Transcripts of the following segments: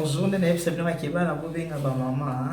bonjour nene yebisa bino bakebana bobenga ba mama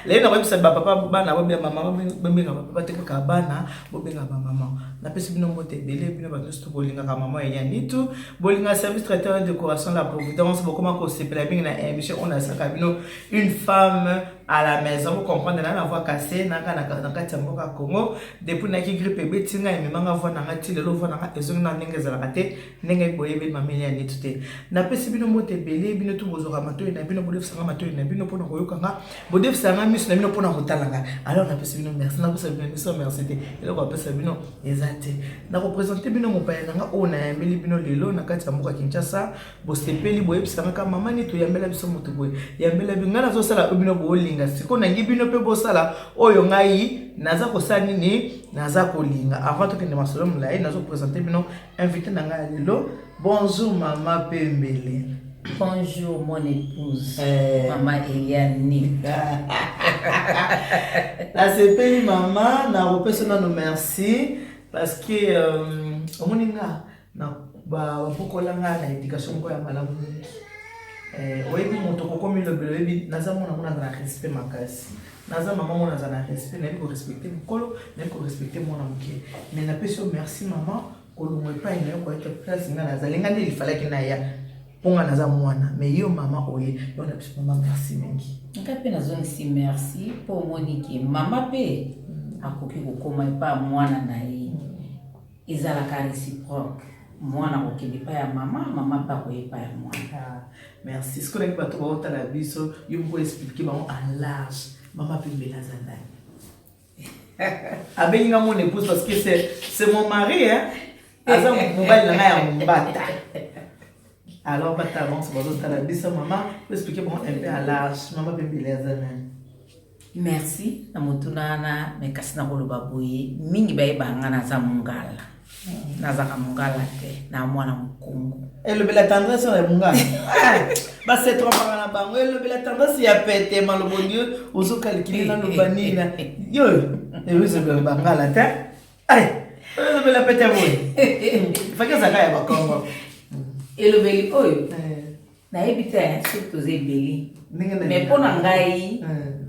lelo na yebisa ba papa bana bobenga mama bobenga ba papa te ka bana bobenga ba mama na pesi bino mote belé bino ba tosto bolinga ka mama ya nitu bolinga service traiteur de décoration la providence bokoma ko sepela binga na émission on a saka bino une femme à la maison, vous comprenez, la voix cassée, na mboka Congo, depuis na ki grippe betinga et memanga voix na ngati le voix na ezonga na ndenge za raté, ndenge boye be mameli ni tuté. Na pesi bino mote belé, bino tu bozora mato na bino bodef sanga mato na bino pona koyokanga, bodef sanga mis na bino pona kotalanga. Alors na pesi bino merci, na pesi bino merci té. Et là on pesi bino ezate. Na représenter bino mo paya nga o na yambeli bino lelo na kati mboka Kinshasa, bo sepeli boye sanga ka mama ni to yambela biso moto boye. Yambela binga na zo sala bino bolinga. Siko na ngibino pe bosala oyo ngai naza kosala nini naza kolinga avant que ne masolo mulayi nazo présenter bino invité na ngai lelo. Bonjour maman Pembele. Bonjour mon épouse maman Eliane. La sepeli maman na repesona no merci parce que omoninga na ba pokolanga na éducation ko ya malamu. Oyebi moto kokomi le bébé naza mona na respect makasi naza maman mona na respect na ko respecter mukolo na ko respecter mona muke mais na peso merci maman kolongwe pa ina ko être place nga naza lenga ndi fallait que na ya ponga naza mwana mais yo maman oye yo na peso maman merci mingi ngape nazo nsi merci pour moniki mama pe akoki kokoma pa mwana na ye izala ka réciproque mwana kokende pa ya mama pa koye pa ya mwana. Merci. Ce qu'on a dit, tu la biso, you peux expliquer en large. Maman peut me la Abenga mon épouse parce que c'est mon mari, hein. Asa mobile na ya mbata. Alors bata avance bazo la biso maman peut expliquer un peu à large. Maman peut me la Merci. Na mutunana me kasina koloba boye mingi baye bangana za mungala. Nazaka mungala te na mwana mukongo. Elle le la tendresse sur les mungala. Bah c'est trop par la bango. Elle le la tendresse y a pété mal au bon Dieu. Ozo calculer dans le banina. Yo, et oui c'est le bangala te. Allez, elle le la pété moi. Fait que ça kaya bakongo. Et le beli oyo. Na ebite surtout ze beli. Mais pour ngai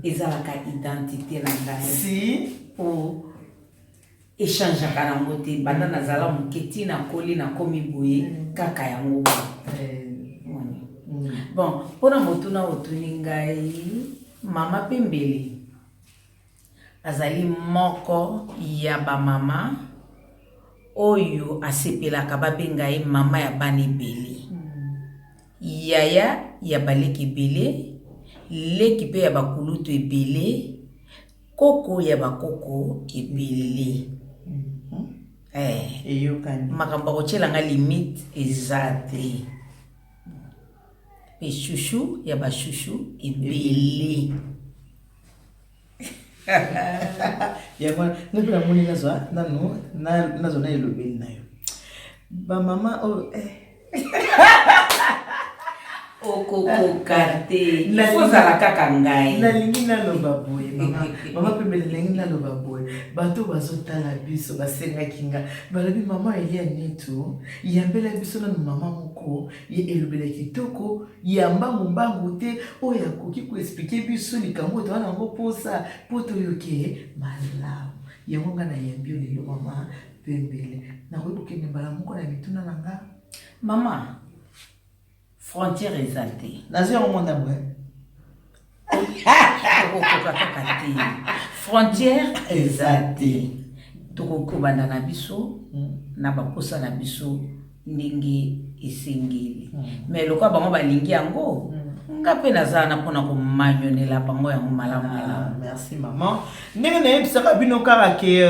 ezalaka identité na ngai. Si pour échange kana mote banda na zala muketi na koli na komi boye kaka yango bon pona motuna otuni ngai mama Pembele azali moko ya ba mama oyo asepelaka babenga ye mama ya bana ebele yaya ya baleki ebele leki pe ya bakulutu ebele koko ya bakoko ebele. Makambo kocelanga limite ezate pe chouchou ya ba chouchou ebele ya kwa nipela moni nazo nazo na elobeli na yo ba mama okoko kate nafozala kaka ngai nalingi naloba boye mama Pembele nalingi naloba boye bato bazotala biso basengaki nga balobi mama elia nitu yambela biso na mama moko ye elobela kitoko yamba mumbangu te oyo akoki koexplike biso likambo to wana ngo posa poto yoke malamu yango nga na yambi lelo mama Pembele na koyebokende mbala moko na mituna na nga mama frontière exaltée. Nazi au monde d'amour. Frontière exaltée. Toko banda na biso na baposa na biso ndenge esengeli. Mais lokwa bango balingi yango ngape nazana pona ko manyonela bango yango malamu. Merci maman. Ndenge na yebisaka bino kaka ke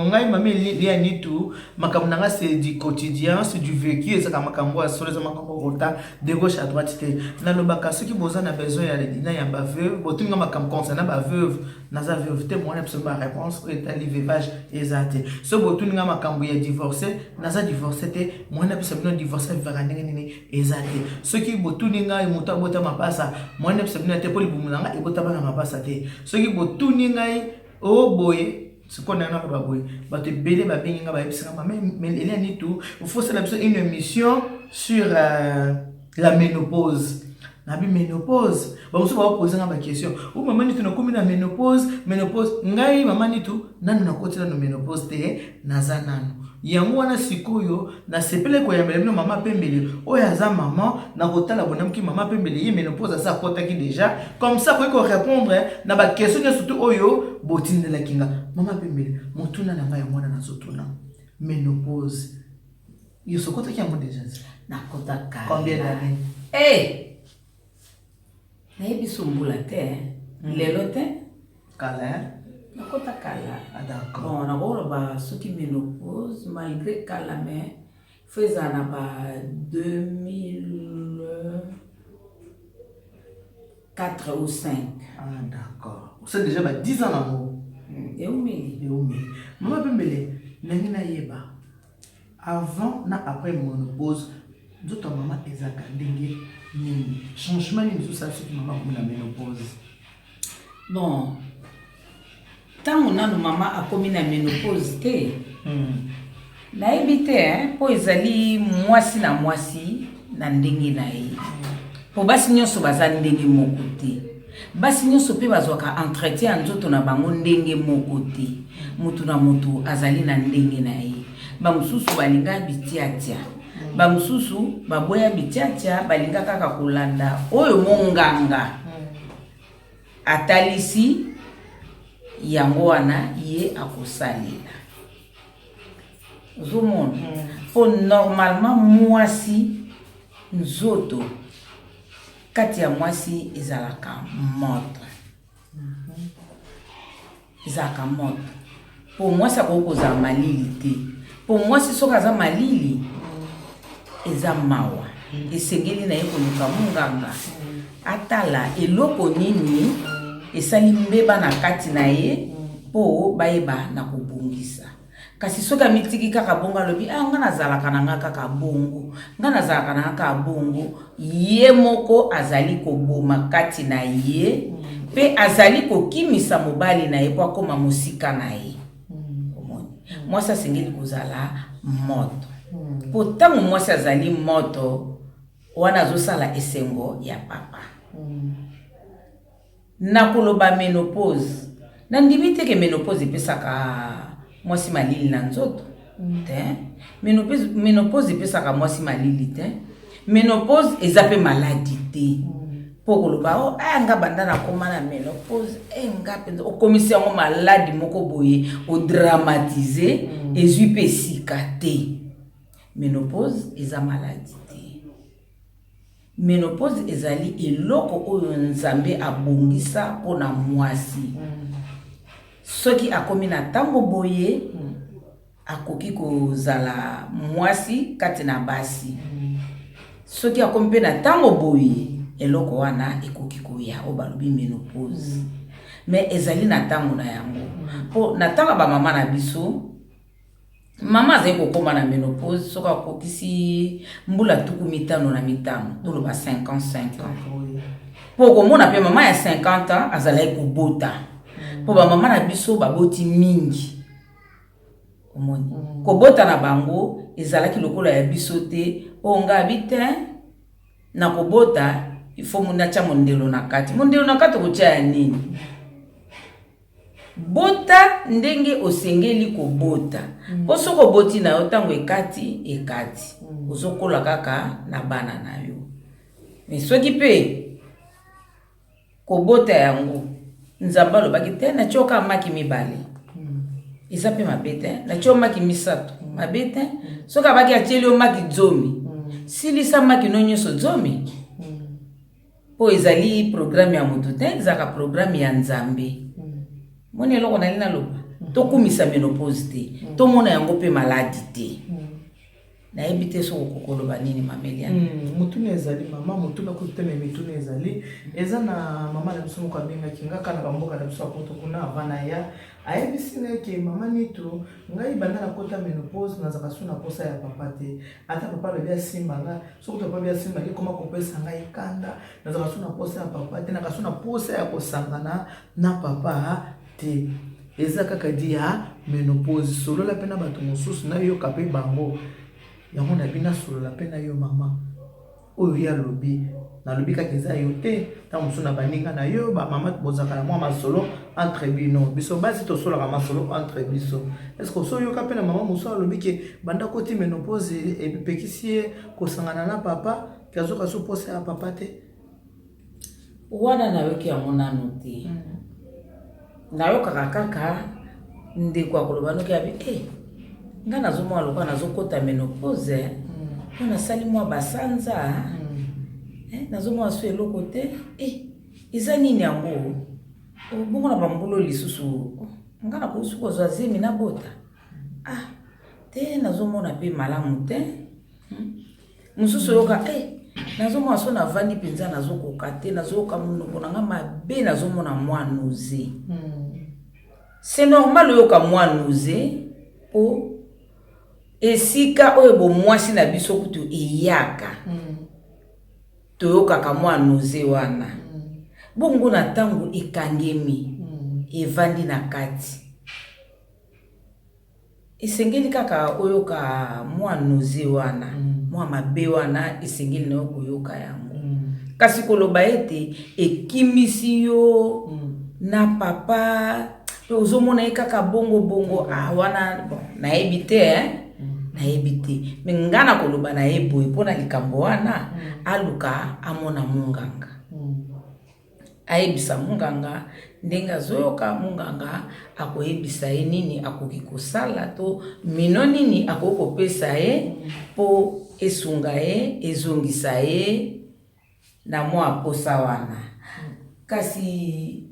ngai mami lia nitu makambo nanga c'est du quotidien, c'est du vécu et ça makambo asolo za makambo rota de gauche à droite te. Na lobaka ceux qui besoin na besoin ya dina ya ba veuve, botunga makambo concernant ba veuve, naza veuve te moi absolument réponse est à l'élevage exact. So botunga makambo ya divorcé, naza divorcé te, moi absolument divorcé vers ndenge nini exact. Ceux qui botunga muta bota mapasa, moi absolument te poli bumulanga e bota bana mapasa te. Ceux qui botunga oh boy ce qu'on a na ba boy ba te belé ba benga ba ebisanga mais il y a tout il faut c'est une émission sur la ménopause na bi ménopause ba musu ba poser nga ba question ou maman nitu na komi na ménopause ngai maman nitu nanu na kotela no ménopause te naza nanu yango wana sikoyo na sepele ko yambela bino mama pembele oyo aza maman na kotala bonamki mama pembele ye ménopause asa kotaki déjà comme ça ko répondre na ba question surtout oyo botindela kinga mama pembele motuna na ngai mwana na sotuna ménopause yo sokota ki yango déjà na kota kala combien d'années na yebi sumbula te lelo te kala na kota kala d'accord bon na bolo ba soki ménopause malgré kala mais feza na ba 2004 ou 5 d'accord c'est déjà ba 10 ans d'amour et oumi mama pembele nangi na yeba avant na après ménopause nzoto mama ezaka ndenge nini changement ni tout ça soki mama komi na ménopause bon tango nanu mama akomi na ménopause te nayebi te po ezali mwasi na mwasi na ndenge na ye po basi nyonso baza ndenge moko te basi nyonso pe bazwaka entretien ya nzoto na bango ndenge moko te mutu na mutu azali na ndenge na ye bamususu balinga bitiatia bamususu baboya bitiatia balinga kaka kolanda oyo monganga atalisi yango wana ye akosalela ozomona po normalement mwasi nzoto kati ya mwasi ezalaka moto po mwasi akoki kozala malili te po mwasi soki aza malili eza mawa esengeli na ye koluka monganga atala eloko nini esali mbeba na kati na ye po bayeba na kobongisa kasi soki amitiki kaka bongo alobi nga nazalaka na nga kaka bongo nga nazalaka na nga kaka bongo ye moko azali koboma kati na ye pe azali kokimisa mobali na ye po akoma mosika na ye omoni mwasi asengeli kozala moto po ntango mwasi azali moto wana azosala esengo ya papa na koloba ménopause na ndimi teke ménopause epesaka mwasi malili na nzoto te ménopause epesaka mwasi malili te ménopause eza pe maladi te po koloba nga banda na koma na ménopause nga penza okomisi yango maladi moko boye odramatize ezwi pe sika te ménopause eza maladi te ménopause ezali eloko oyo nzambe abongisa pona mwasi soki akomi na tango boye akoki kozala mwasi kati na basi soki akomi pe na tango boye eloko wana ekoki koya o balobi ménopause mais ezali na tango na yango po na tango ba mama na biso mama azali kokoma na ménopause soki akokisi mbula tuku mitano na mitano toloba 55 ans po komona pe mama ya 50 ans azalaki kobota po ba mama na biso baboti mingi omoni kobota na bango ezalaki lokola ya biso te onga bite na kobota ifo muna cha mondelo na kati kocha ya nini bota ndenge osengeli kobota po soko boti na yo tango ekati ozokola kaka na bana na yo mais soki pe kobota yango nzambe alobaki te na choka maki mibale eza pe mabe te na choka maki misato mabe te soki abaki atieli yo maki zomi silisa maki no nyonso zomi po ezali programme ya moto te ezaka programme ya nzambe moni eloko nali naloba tokumisa ménopause te tomona yango pe maladi te nayebi te soko kokoloba nini mameliana mutuna ezali mama mutuna kuteme mituna ezali eza na mama na biso moko abengaki ngaka na bamboka na biso apoto kuna avana ya ayebisi ke mama nitu ngai banda na kota ménopause nazaka so na posa ya papa te ata papa lobi asimba nga soki papa lobi asimba ekoma kopesa ngai kanda nazaka so na posa ya papa te naka so na posa ya kosangana na papa te eza kaka di ya ménopause solola pe na bato mosusu nayoka pe bango yango na bina solola pe na yo mama oyo ya lobi na lobi kaka eza yo te ta musu na baninga na yo ba mama bozaka na mwa masolo entre bino biso basi to sola ka masolo entre biso est-ce que so yo ka pena mama musu lobi ke banda koti menopause e pekisi ko sangana na papa kazo ka so pose a papa te wana na yoki ya monano te na yo kaka ndeko akoloba noki abi nga nazomwa loka nazokota menopause wana sali mwa basanza nazomwa so eloko te eza nini yango bongo na bambulo lisusu nga na kusuko zwa zemi na bota te nazomona pe malamu te mususu yoka nazomwa so na vandi penza nazokoka te nazoka munoko nanga mabe nazomona mwa nausée c'est normal yoka mwa nausée po esika oyo bo mwasi na biso kutu iyaka toyoka ka mwa nausée wana bongo na tango ekangemi evandi na kati esengeli kaka oyo ka mwa nausée wana mwa mabe wana esengeli na koyoka yango kasi koloba ete ekimisi yo na papa ozomona kaka bongo wana nayebi te nayebi te me ngana koloba na yebo epona likambo wana aluka amona munganga ayebisa munganga ndenga zoyoka munganga akoyebisa ye nini akoki kosala to mino nini akokopesa ye po esunga ye ezongisa ye na mwa posa wana kasi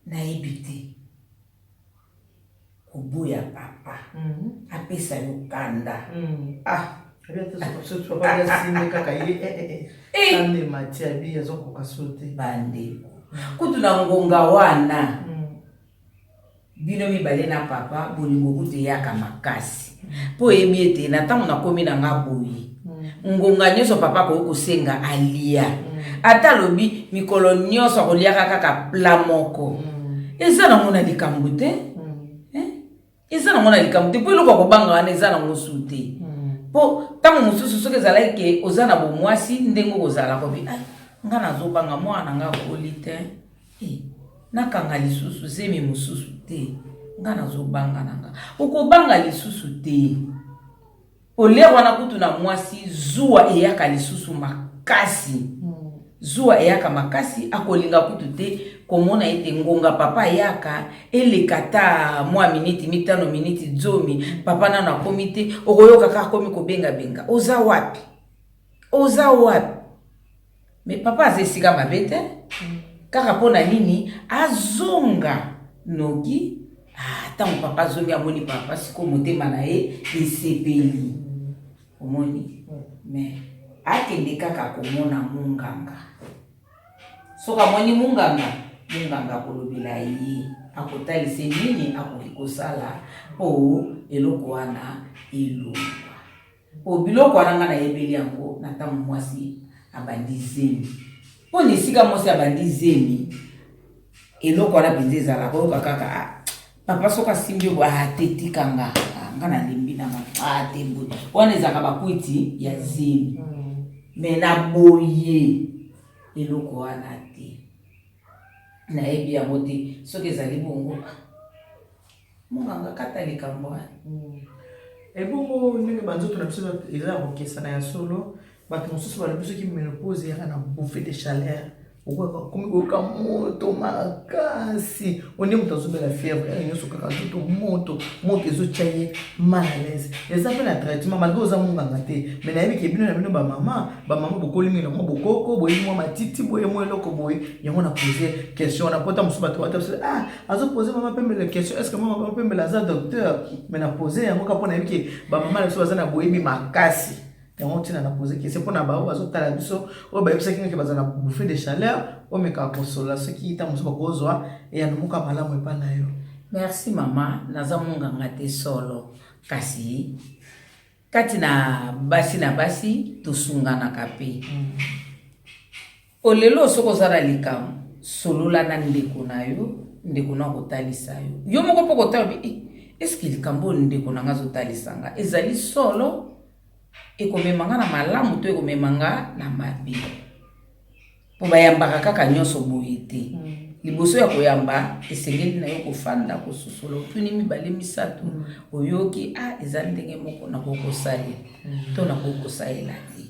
nayebi te koboya papa apesa yo kanda bande kutu na ngonga wana bino mibale na papa bolingo kutu yaka makasi po yebi ete na ntango nakomi na nga boyi ngonga nyonso papa koki kosenga alia ata lobi mikolo nyonso akoliaka kaka pla moko eza nango na likambo te eza nango na likambo te po eloko akobanga wana eza nango su te po ntango mosusu soki ezalaki ke oza na bomwasi ndenge okozala kobi nga nazobanga mwana nga koli te nakanga lisusu zemi mosusu te nga nazobanga nanga okobanga lisusu te olere wana kutu na mwasi zuwa eyaka lisusu makasi zuwa eyaka makasi akolinga kutu te komona ete ngonga papa yaka elekata mwa miniti mitano miniti zomi papa nana komi te okoyoka kaka komi kobenga oza wapi me papa azesika mabe te kaka pona nini azonga noki tango papa zongi amoni papa siko motema na ye esepeli omoni me akende kaka komona munganga soka moni munganga kolobela ye akotalise nini akoki kosala po eloko wana elongwa po biloko wana nga nayebeli yango na ntango mwasi abandi zemi po nisika mwasi abandi zemi eloko wana mpenza ezala koyoka kaka papa soka simbi tetikanga nga nalembi nanga tembo wana ezalaka bakwiti ya zemi me na boye eloko wana te nayebi yango te soki ezali bongo munganga kata likambo wana ebongo ndenge banzoto na biso eza kokesana ya solo bato mosusu balobi soki menopause yaka na bouffée de chaleur okomi koyoka moto makasi onde moto azobela fièvre nyonso kaka nzoto moto ezotya ye mal à l'aise eza mpe na traitement malgré oza monganga te me nayebi ke bino na bino bamama bokoli mingi na mwa bokoko boyebi mwa matiti boye mwa eloko boye yango na pose question na pota mosusu bato batabiso azopose mama pembela question est ce que mama pembela aza docteur me na pose yango ka mpo nayebi ke bamama na biso baza na boyebi makasi yango ntina na pose question mpona bao bazotala biso oyo bayebisaki ngaki baza na bouffée de chaleur omeka kosola soki ntango mosusu bakozwa eyano moka malamu epa na yo. Merci mama, naza munganga te solo kasi kati na basi tosunganaka pe olelo soko zala likambo solola na ndeko na yo ndeko na kotalisa yo moko mpo kotala est-ce que likambo ndeko na nga zotalisanga ezali solo ekomemanga na malamu to ekomemanga na mabe po bayambaka kaka nyonso boye te liboso ya koyamba esengeli na yo kofanda kosusola otuni mibale misato oyoki eza ndenge moko na kokosalela to na kokosalela te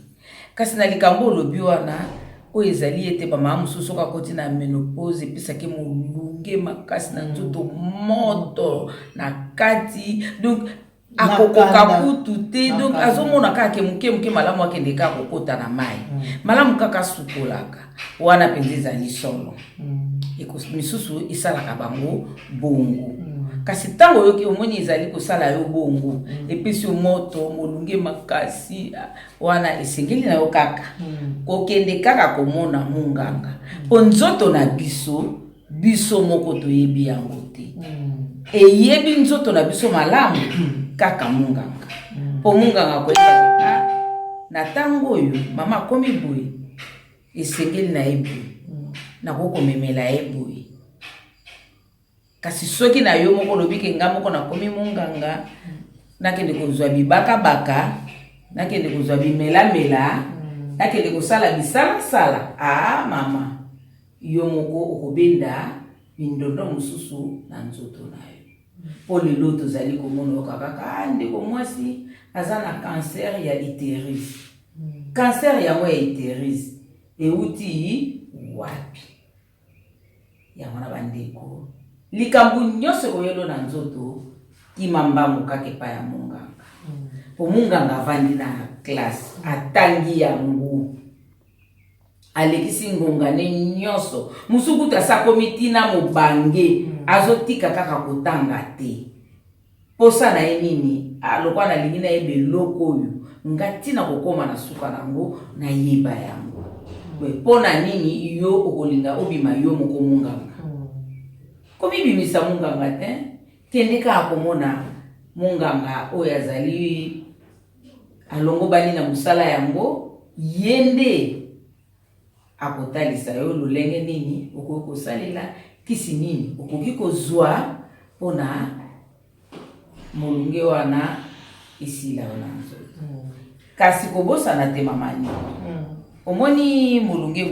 kasi na likambo olobi wana oyo ezali ete bamama mosusu kakoti na menopause episaki molunge makasi na nzoto moto na kati donc akokoka kutu te donc azomona kaka moke malamu akende kaka kokota na mai malamu kaka sukolaka wana mpenza ezali solo misusu esalaka bango bongo kasi ntango oyoki omoni ezali kosala yo bongo epesi yo moto molunge makasi wana esengeli na yo kaka kokende kaka komona munganga po nzoto na biso moko toyebi yango te eyebi nzoto na biso malamu kaka munganga po munganga koyeba na ntango oyo mama akomi boye esengeli na ye boye nakokomemela ye boye kasi soki na yo moko lobike nga moko nakomi munganga nakende kozwa bibaka nakende kozwa bimelamela nakende kosala bisalasala mama yo moko okobenda bindondo mosusu na nzoto na yo po lelo tozali komona kaka ndeko mwasi aza na cancer ya utérus cancer yango ya utérus euti wapi yango na bandeko likambo nyonso koyelo na nzoto kimambamu kaka epai ya munganga po munganga avandi na classe atangi yango alekisi ngongane nyonso musukutu asakomi tina mobange azotika kaka kotanga te posa na ye nini alokwa nalingi na ye beloko oyo nga ntina kokoma na suka nango nayeba yango mpo na nini yo okolinga obima yo moko munganga komi bimisa munganga te kende kaka komona munganga oyo azali alongo bali na mosala yango yende akotalisa yo lolenge nini okoki kosalela kisi nini okoki kozwa mpona molunge wana esila yo na nzoto kasi kobosana te mamani omoni molunge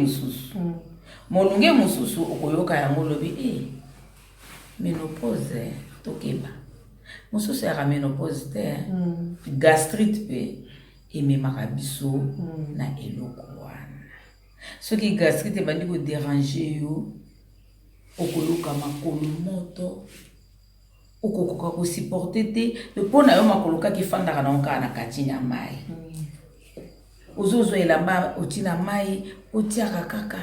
mosusu okoyoka yango lobi menopause tokeba mosusu yaka menopause te gastrite pe ememaka biso na eloko wana soki gastrite ebandi koderange yo okoluka makolo moto okokoka kosupporte te mpo na yo makolo kaka efandaka na kaka na kati na mai ozozwa elamba otina mai otiaka kaka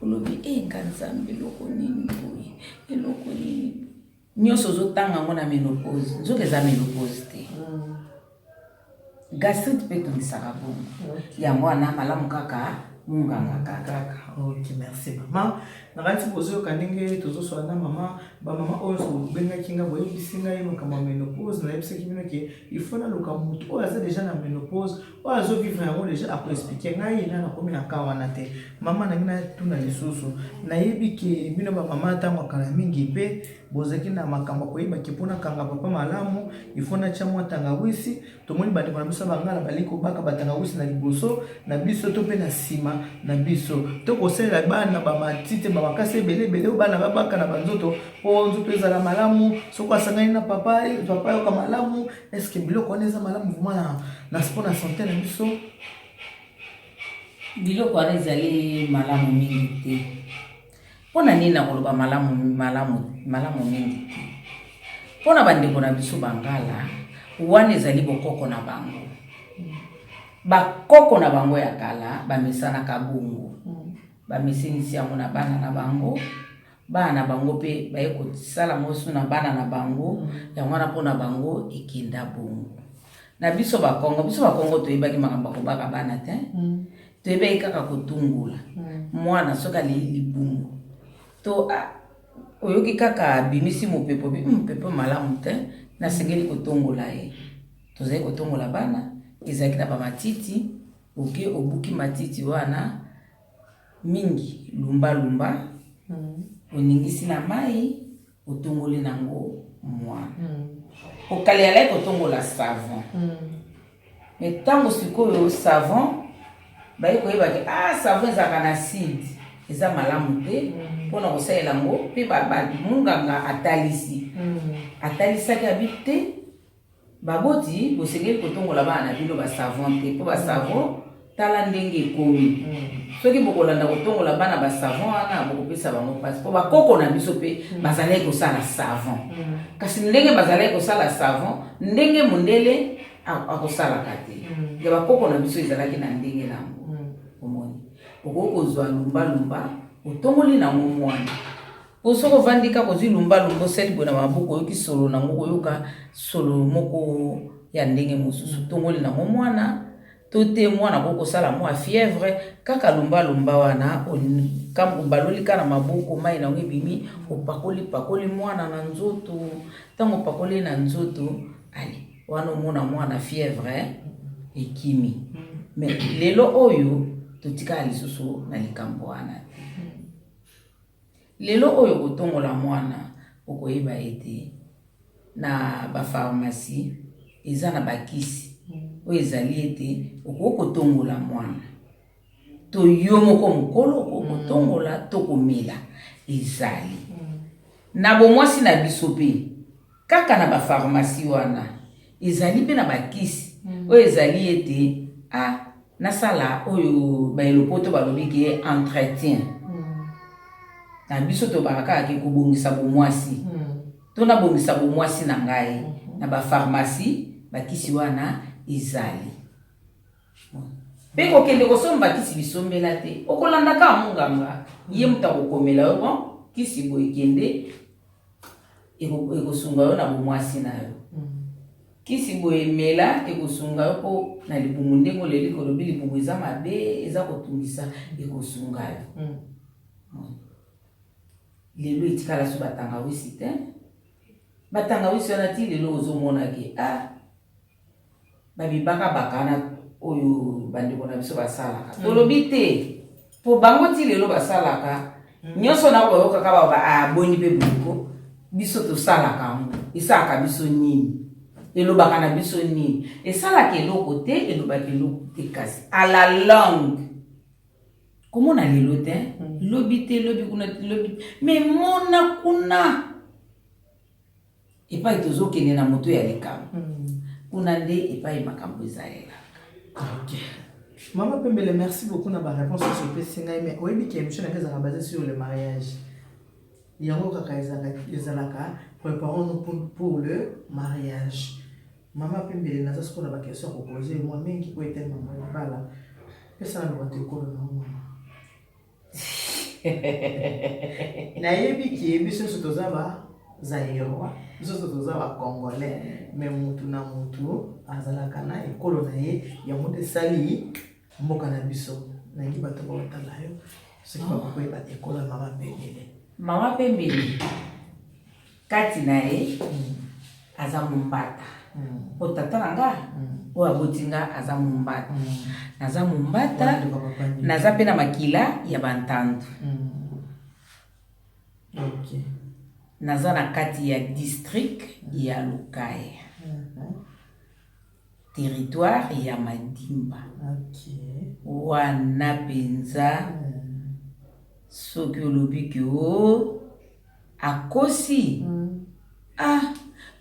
olobi nzambe eloko nini boye eloko nini nyonso ozotanga yango na menopause nzoka eza menopause te gastrite mpe tongisaka bongo yango wana malamu kaka munganga kaka. Ok, merci maman. Nakati kozoyoka ndenge tozoswala na mama bamama oyo bengaki nga boyebisi ngai makambo ya menopause nayebisaki bino ke il faut naluka motu oyo aza deja na menopause oyo azovivre yango deja akoexplike ngai na nakomi na ka wana te mama nangi natuna lisusu nayebi ke bino bamama ntango akala mingi mpe bozalaki na makambo koyebaki mpona kanga papa malamu il faut natya mwa tangawisi tomoni bandeko na biso bangala bali kobaka batangawisi na liboso na biso to mpe na nsima na biso tokosalela bana bamatite bamakasi ebele oyo bana babaka na banzoto mpo nzoto ezala malamu soko asangani na papa yoka malamu eske biloko wana eza malamu vraimen na mpona sante na biso biloko wana ezali malamu mingi te mpona nini nakoloba malamu mingi te mpona bandeko na biso bangala wana ezali bokoko na bango bakoko na bango ya kala bamesanaka bongo bamesenisi yango na bana na bango mpe baye kosala mosu na bana na bango yango wana mpona bango ekenda bongo na biso bakongo toyebaki makambo akobaka bana te toyebaki kaka kotungula mwana soki alei libungu to oyoki kaka abimisi mopepo mpepo malamu te nasengeli kotongola ye tozali kotongola bana ezalaki na bamatiti oke obuki matiti wana mingi lumba oningisi na mai otongoli nango mwana kokalela kotongola savon. Mais tango sikoyo savon bayi koyeba ke savon ezaka na acide eza malamu te pona kosalela ngo pe munganga atalisaki abite baboti bosengeli kotongola bana bino ba savon te po ba savon tala ndenge ekomi soki bokolanda kotongola bana ba savon wana bokopesa bango pasi po bakoko na biso pe bazalaki kosala savon kasi ndenge bazalaki kosala savon ndenge mondele akosalaka te ya bakoko na biso ezalaki na ndenge nango omoni okokozwa lumbalumba otongoli nango mwana osoko vandika kozwi lumbalumba osali bona mabuku oyoki solo nango koyoka solo moko ya ndenge mosusu tongoli nango mwana tote mwana kokosala mwa fièvre kaka lumbalumba wana kambu balolika na mabuku mai nango ebimi opakoli mwana na nzoto tango opakoli na nzoto ali wana omona mwana fièvre ekimi mais lelo oyo totika lisusu na likambo wana lelo oyo kotongola mwana okoyeba ete na ba pharmacie eza na bakisi oyo ezali ete okotongola mwana to yo moko mokolo okotongola to komela ezali na bomwasi na biso pe kaka na ba pharmacie wana ezali pe na bakisi oyo ezali ete nasala oyo baelopoto balobi ke entretien na biso to baraka ke kobongisa bomwasi to na bongisa bomwasi na ngai na ba pharmacie bakisi wana ezali pe kokende kosomba kisi bisombela te okolanda ka munganga ye mutakokomela yo kisi boyekende ekosunga yo na bomwasi na yo kisi boyemela ekosunga yo po na libumu ndengo leli kolobi libumu eza mabe eza kotungisa ekosunga yo lelo etikala so batangawisi te batangawisi wana ti lelo ozomona ke babibaka bakana oyo bandeko na biso basalaka tolobi te po bango ti lelo basalaka nyonso na koyoka kaba boni pe buko biso tosalaka ngo esalaka biso nini elobaka na biso nini esalaka eloko te elobaka eloko te kasi à la langue komona lelo te lobi te lobi kuna lobi mais mona kuna epai tozokende na moto ya likambo kuna nde epai makambo ezalelaka. Ok. Maman Pembele, merci beaucoup na ba réponse sur ce PC mais oyebi ki émission na ezaka basée sur le mariage. Yango kaka ezalaka préparons-nous pour le mariage. Maman Pembele naza siko na ba question ko poser moi mingi ko etellement bala. Pesa na ba te ko na mama. Na yebi ki émission sur tozaba zaïrois. Biso toza ba congolais mais mutu na mutu azalaka na ekolo na ye ya mote sali mboka na biso na ngi bato ba watala yo c'est pas pourquoi ba ekolo Mama Pembele. Mama Pembele kati na ye aza mumbata otata nanga o abotinga aza mumbata naza mumbata naza pe na makila ya bantandu. OK. Naza na kati ya district ya Lukaya. Territoire ya Madimba. OK. Wana penza soki olobi ki o akosi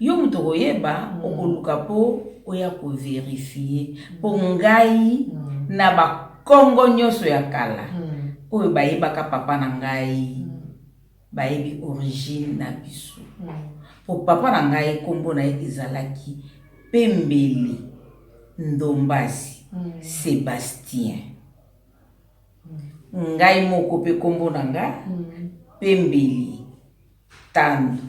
yo muto koyeba okoluka po oya ko vérifier po ngai na ba Kongo nyonso ya kala oyo bayebaka papa na ngai bayebi origine na biso po papa na ngai kombo na ezalaki Pembele Ndombasi Sébastien ngai moko pe kombo na nga Pembele Tandu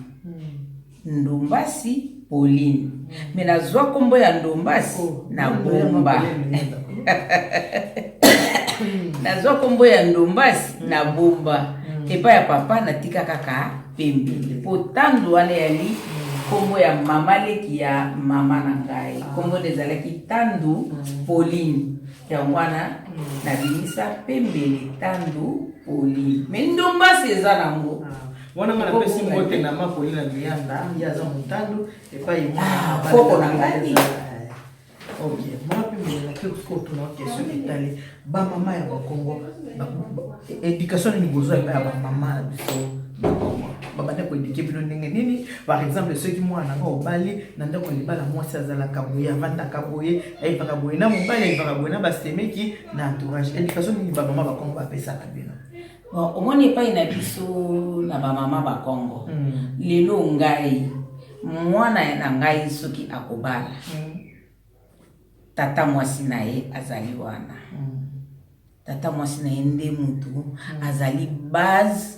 Ndombasi Pauline mais nazwa kombo ya Ndombasi na bomba nazwa kombo ya Ndombasi na bomba epa ya papa natika kaka Pembele po Tandu wana yali kombo ya mama leki ya mama na ngai kombo ezalaki Tandu Pauline ya mwana na binisa Pembele Tandu Pauline mais Ndombasi eza nango wana ngana pesi mbote na mapolina lianda yaza mutando epai mwana foko na ngani. OK mwana pe mbela ke ko tuna question etale ba mama ya Bakongo éducation ni bozo ya ba mama biso babanda ko éduquer bino ndenge nini par exemple ceux qui mwana ngo bali na ndako libala mwasi azala kaboye avanda kaboye aiva kaboye na mobali aiva kaboye na basemeki na entourage éducation ni ba mama Bakongo bapesa na bino. Bon, omoni epai na biso na ba mama Bakongo lelo ngai mwana na ngai soki akobala tata mwasi na ye azali wana tata mwasi na ye nde mutu azali base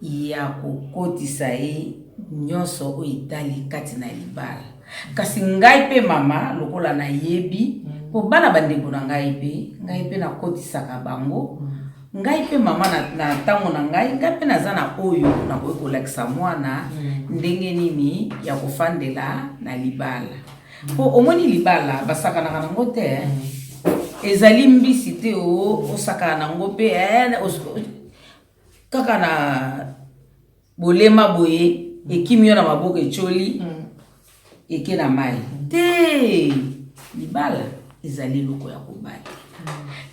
ya kokotisa ye nyonso oyo etali kati na libala. Kasi ngai pe mama lokola na yebi po bana bandeko na ngai pe nakotisaka bango. Ngai pe mama na tango na ngai pe naza na oyo na kolakisa mwana ndenge nini ya kofandela na libala. Po omoni libala basaka na nango te ezali mbisi te osaka na ngo pe kaka na bolema boye ekimio na maboko echoli eke na mai te. Libala ezali eloko ya kobata.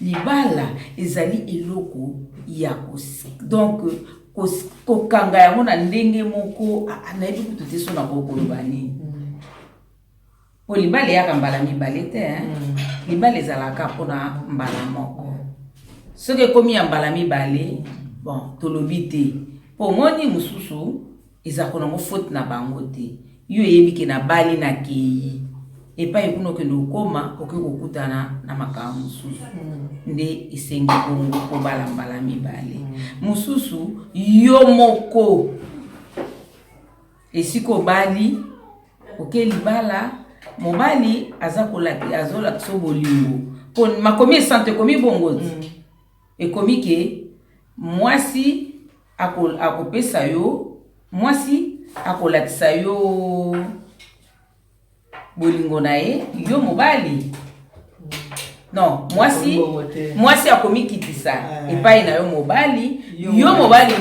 Libala ezali eloko ya donc kokanga yango na ndenge moko anayebi kutu te so na kokoloba nini. Po libala yaka mbala mibale te libala ezalaka mpona mbala moko. Soki ekomi ya mbala mibale bon tolobi te po moni mususu ezako nango faute na bango te. Yo yebi ke na bali na kei epai kuno kendo okoma oke kokutana na makambo mususu nde esengi bongo kobala mbala mibale. Mususu yo moko esiko bali oke libala mobali azola sobolingo po makomi sante komi bongo ekomi ke mwasi akopesa yo mwasi akolakisa yo bolingo na ye yo mobali non mwasi akomikitisa epai na yo mobali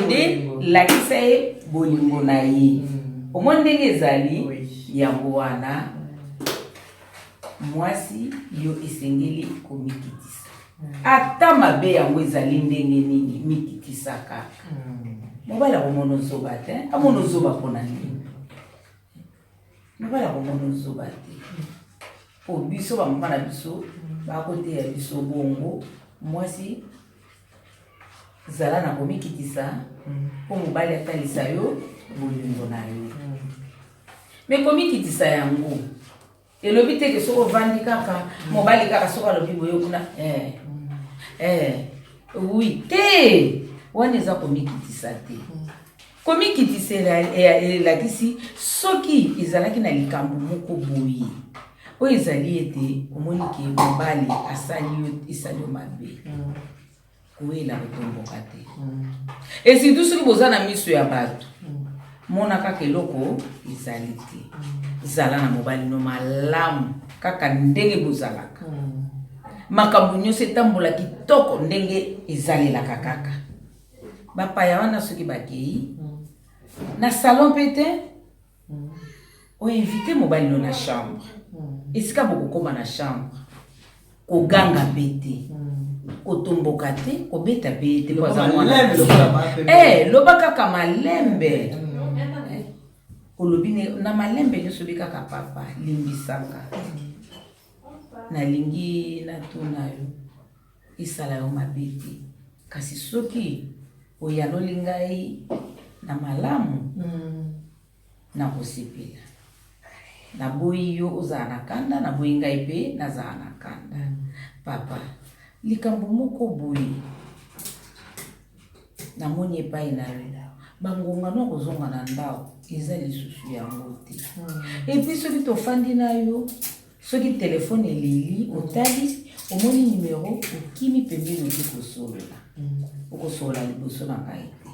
nde lakisa ye bolingo na ye. Omoni ndenge ezali yango wana mwasi yo esengeli komikitisa ata mabe yango ezali ndenge nini mikitisa kaka. Mobali akomona ozoba te amona ozoba mpona nini. Mobali akomona ozoba te po biso bamama na biso bakoteya biso bongo mwasi zala na komikitisa po mobali atalisa yo bolingo na yo. Me komikitisa yango elobi te ke soko ovandi kaka mobali kaka soko alobi boye kuna oui te wana eza komikitisa te. Komikitisa elakisi soki ezalaki na likambo moko boye oyo ezali ete omoni ke mobali esali yo mabe koyela kotomboka te. Esurtout soki boza na miso ya bato mona kaka eloko ezali te. Zala na mobali no malamu kaka ndenge bozalaka. Makambo nyonso etambola kitoko ndenge ezalelaka kaka. Bapaya wana soki bakei na salon pete o invité mobali no na chambre. Esika bokokoma na chambre koganga pete kotomboka te kobeta pete kwa mwana loba kaka malembe olobine na malembe nyonso bika kaka papa limbisanga nalingi natuna yo isala yo mabete kasi soki oyaloli ngai na malamu na kosepela na boyi yo ozala na kanda na boyi ngai pe nazala na kanda. Papa likambo moko boyi namoni epai na yo bangonga no kozonga na ndao eza lisusu yango te. Epi soki tofandi na yo soki telefone elili otali omoni numero okimi pembeni okosolola okosolola liboso na ngai te.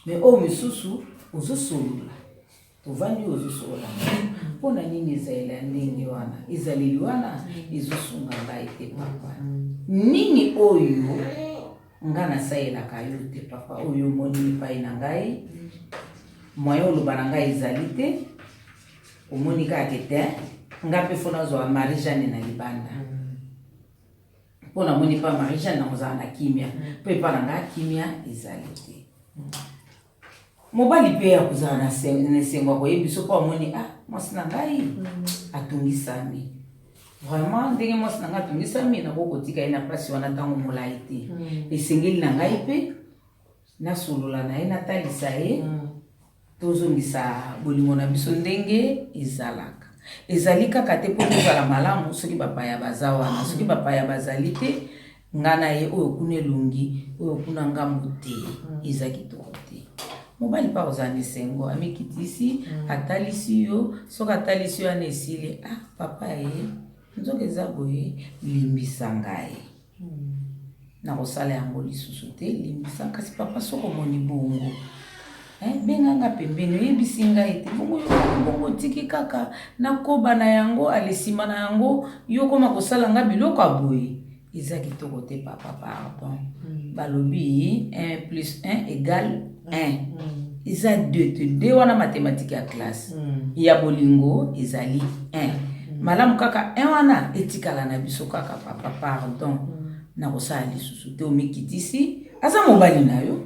Me o misusu ozosolola tovandi ozosolola mpona nini ezaleli ndenge wana ezaleli wana ezosunga ngai te papa. Nini oyo nga na sayelaka yo te papa oyo omoni epai na ngai moyen oloba na ngai ezali te omoni kaka te nga mpe fo nazwa Marie Jeanne na libanda mpo namoni mpa Marie Jeanne nakozala na kimia mpo epa na ngai kimia ezali te mobali mpe ya kozala na esengo akoyebi so mpo amoni mwasi na ngai atungisami vraiment ndenge mwasi na ngai atungisami nakokotika ye na place wana ntango molai te esengeli na ngai mpe nasolola na ye natalisa ye tozongisa bolingo na biso ndenge ezalaka ezali kaka te mpo tozala malamu soki bapaya baza wana soki bapaya bazali te nga na ye oyo kuna elongi oyo kuna ngambu te eza kitoko te mobali mpa kozala na esengo amikitisi atalisi yo soki atalisi yo ana esili papa ye nzoka eza boye limbisa ngai nakosala yango lisusu te limbisa kasi papa soko omoni bongo benganga pembeni oyebisi ngai te bongo tiki kaka nakoba na yango alesima na yango yo koma kosala nga biloko aboye eza kitoko te papa pardon balobi 1 plus 1 égale 1 eza 2 te 2 wana mathématique ya classe ya bolingo ezali 1 malamu kaka 1 wana etikala na biso kaka papa pardon nakosala lisusu te omikitisi aza mobali na yo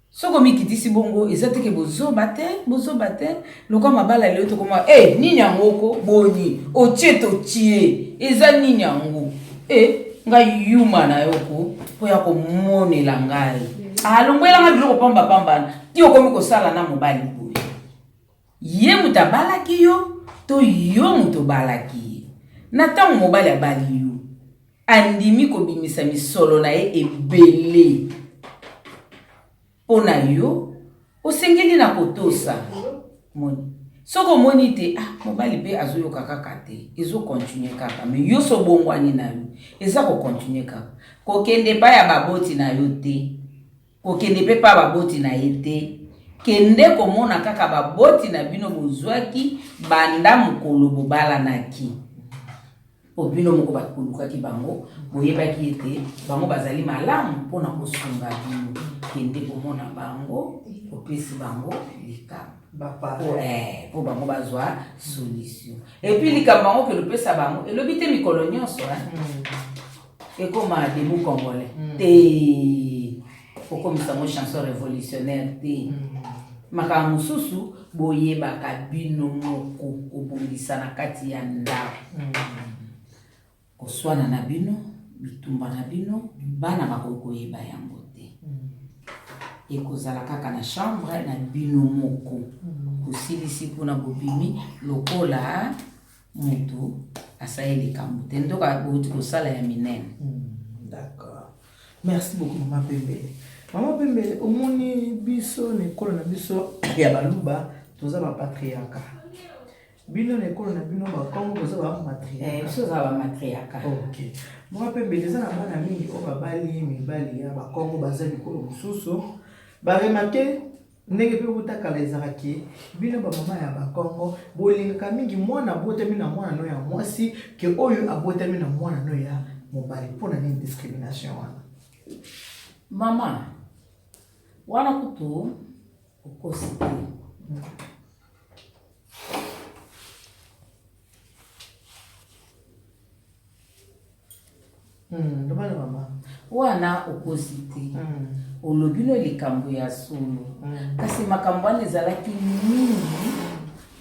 soko mikitisi bongo eza teke bozoba te lokwa mabala leo tokoma nini yango ko boni otie totie eza nini yango ngai yuma na yoko po ya komonela ngai alongwela nga biloko pamba ti okomi kosala na mobali boye ye mutu abalaki yo to yo mutu obalaki ye na ntango mobali abali yo andimi kobimisa misolo na ye ebele pona yo osengeli na kotosa moni soko moni te mobali pe azoyoka kaka te ezo continue kaka mais yo so bongwani na yo eza ko continue kaka kokende pa ya baboti na yo te kokende pe pa baboti na ye te kende komona kaka baboti na bino bozwaki banda mokolo bobalanaki obino moko bakulukaki bango boyebaki ete bango bazali malamu mpona kosunga bino kende komona bango opesi bango likambo po bango bazwa solution epuis likambo bango kelopesa bango elobi te mikolo nyonso ekoma debout congolais te okomisa mo chanson révolutionnaire te makambo mosusu boyebaka bino moko obongisa na kati ya ndako koswana na bino bitumba na bino bana bakokoyeba yango te ekozala kaka na chambre na bino moko kosilisi mpona bobimi lokola mutu asali likambo te ndoka bouti kosala ya minene. D'accord, merci beaucoup Maman Pembele. Maman Pembele omoni biso nekolo na biso ya baluba toza ba patriarcat bino nekolo na bino ba Kongo toza ba matriarcat biso za ba matriarcat. OK, Maman Pembele za na bana mingi o babali mibali ya ba Kongo baza likolo mususu ba remarquer ndenge pe utakala ezalaki bino ba mama ya ba Kongo bolinga mingi mwana botami na mwana no ya mwasi ke oyo abotami na mwana no ya mobali pona ni discrimination wana mama wana kutu ukosi ndobana mama wana ukosi te olobino likambo ya solo kasi makambo wana ezalaki mingi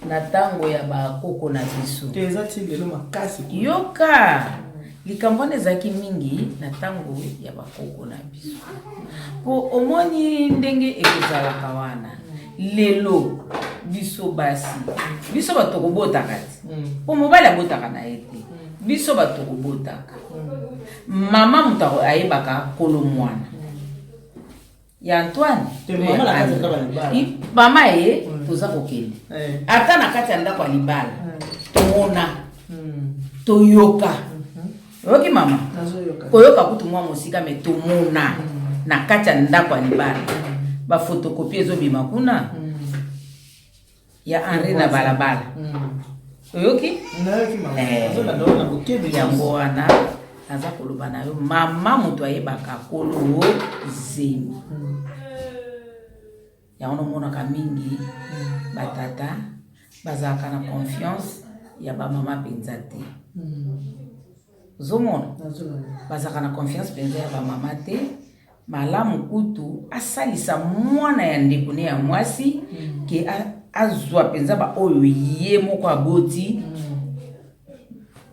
na tango ya bakoko na biso te ezati lelo makasi yoka likambo wana ezalaki mingi na tango ya bakoko na biso po omoni ndenge ekozalaka wana lelo biso basi biso batokobotaka te po mobali abotaka na ye te biso batokobotaka mama mutu ayebaka kolo mwana ya Antoine mama ye toza kokende ata na kati ya ndako ya libala tomona toyoka oyoki mama koyoka kutu mwa mosika me tomona na kati ya ndako ya libala bafotokopie ezobima kuna ya Henri na balabala oyoki yango wana naza koloba na yo mama moto ayebaka kolo zemi ya ono monaka mingi batata bazalaka na confiance ya bamama penza te zomona bazalaka na confiance penza ya bamama te malamu kutu asalisa mwana ya ndeko ne ya mwasi ke azwa penza ba oyo ye moko aboti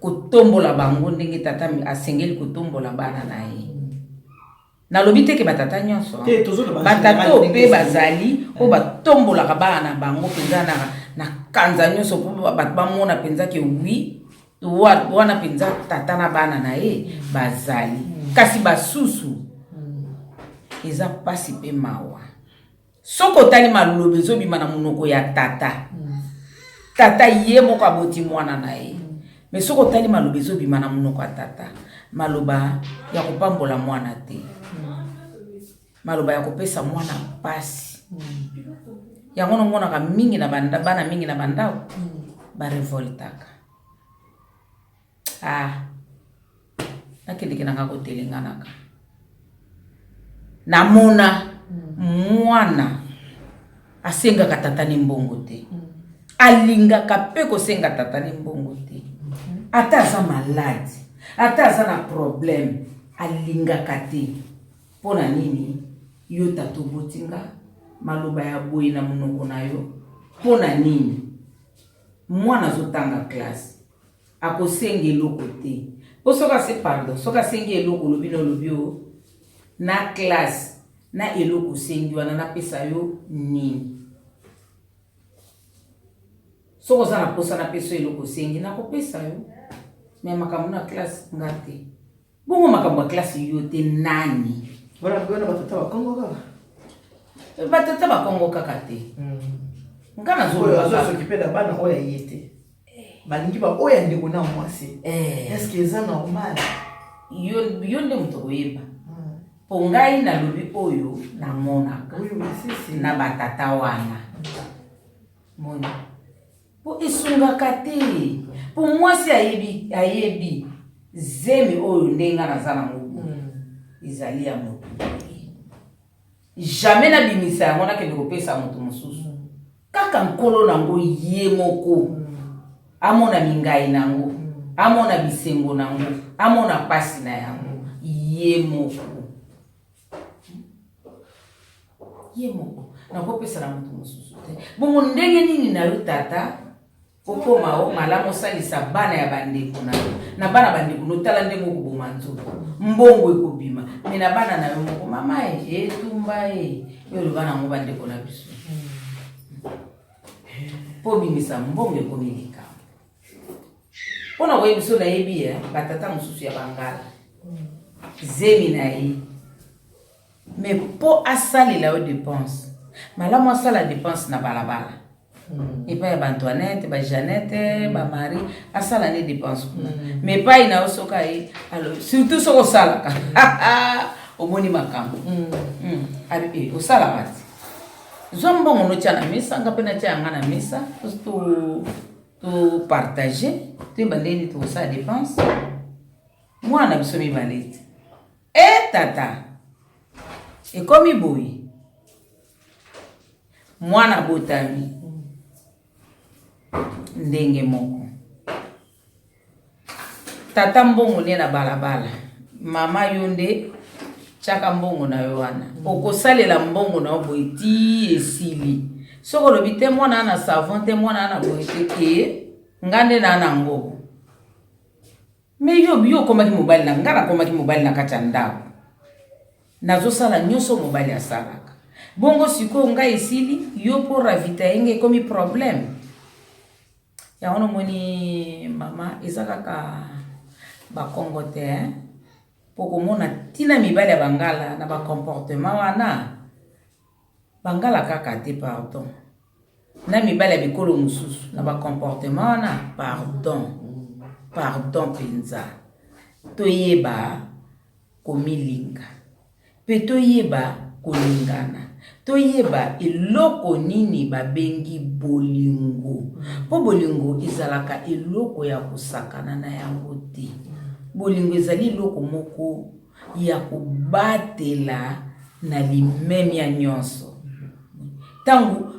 kotombola bango ndenge tata asengeli kotombola bana na ye nalobi te ke batata nyonso batata ope bazali o batombolaka bana bango penza na kanza nyonso po bato bamona penza ke wi wana penza tata na bana na ye bazali kasi basusu eza pasi pe mawa soko tali malobe ezobima na monoko ya tata tata ye moko aboti mwana na ye mais soko tali malobe ezobima na monoko ya tata maloba ya kopambola mwana te maloba ya kopesa mwana pasi yango nomonaka mingi na bana mingi na bandao barevoltaka nakendeke nanga kotelenganaka namona mwana asengaka tata ni mbongo te alingaka pe kosenga tata ni mbongo te ata aza malade ata aza na problème alingaka te pona nini yo tato botinga maloba ya boye na monoko na yo pona nini mwana azotanga classe akosenga eloko te po soka se pardon soka sengi eloko lobi no lobi o na classe na eloko sengi wana na pesa yo nini soko za na posa na pesa eloko sengi na kopesa yo me makambo na classe ngate bongo makambo ya classe yo te nani voilà ngona batata bakongo kaka batata bakongo kaka te ngana zo s'occuper da bana oya yete balingi ba oya ndeko na mwasi est-ce que ça normal yo nde moto koyeba po ngai na lobi oyo na monaka na batata wana mona po esungaka te po mwasi ayebi zemi oyo ndenga na zana mobu izali ya moto jamais na bimisa yango nakende kopesa moto mosusu kaka nkolo nango ye moko amona mingai nango amona bisengo nango amona pasi na yango ye moko nakopesa na moto mosusu te bongo ndenge nini na yo tata okoma o malamu salisa bana ya bandeko na yo na bana bandeko notala nde moko boma nzoto mbongo ekobima me na bana na yo moko mama etumba yo bana ngo bandeko na biso po bimisa mbongo ekomilika pona koyebi so nayebi batata mosusu ya bangala zemi na ye mais po asalela yo dépense malamu asala dépense na balabala epai ya baantoinette bajanette bamari asala ne dépense kuna mais epai na yo soka ye alors surtout soko osalaka omoni makambo osalaka te zwa mbongo notia na mesa nga mpe natia yanga na mesa to partage toyeba ndeni tokosala dépense mwana biso mibale te tata ekomi boye mwana botami ndenge moko tata mbongo ne na balabala mama yo nde chaka mbongo na yo wana okosalela mbongo na yo boye ti esili soko lobi te mwana ana savon te mwana ana boye te ke ngande na nango me yo komaki mobali na ngana komaki mobali na kati ya ndako nazosala nyonso mobali asalaka bongo sikoyo ngai esili yo po ravita yenge ekomi problème yango nomoni mama eza kaka bakongo te po komona tina mibali ya bangala na bakomportement wana bangala kaka te pardon na mibali ya bikolo mosusu na bakomportement wana pardon penza toyeba komilinga pe toyeba kolingana toyeba eloko nini babengi bolingo po bolingo ezalaka eloko ya kosakana na yango te bolingo ezali loko moko ya kobatela na limemi ya nyonso. Tangu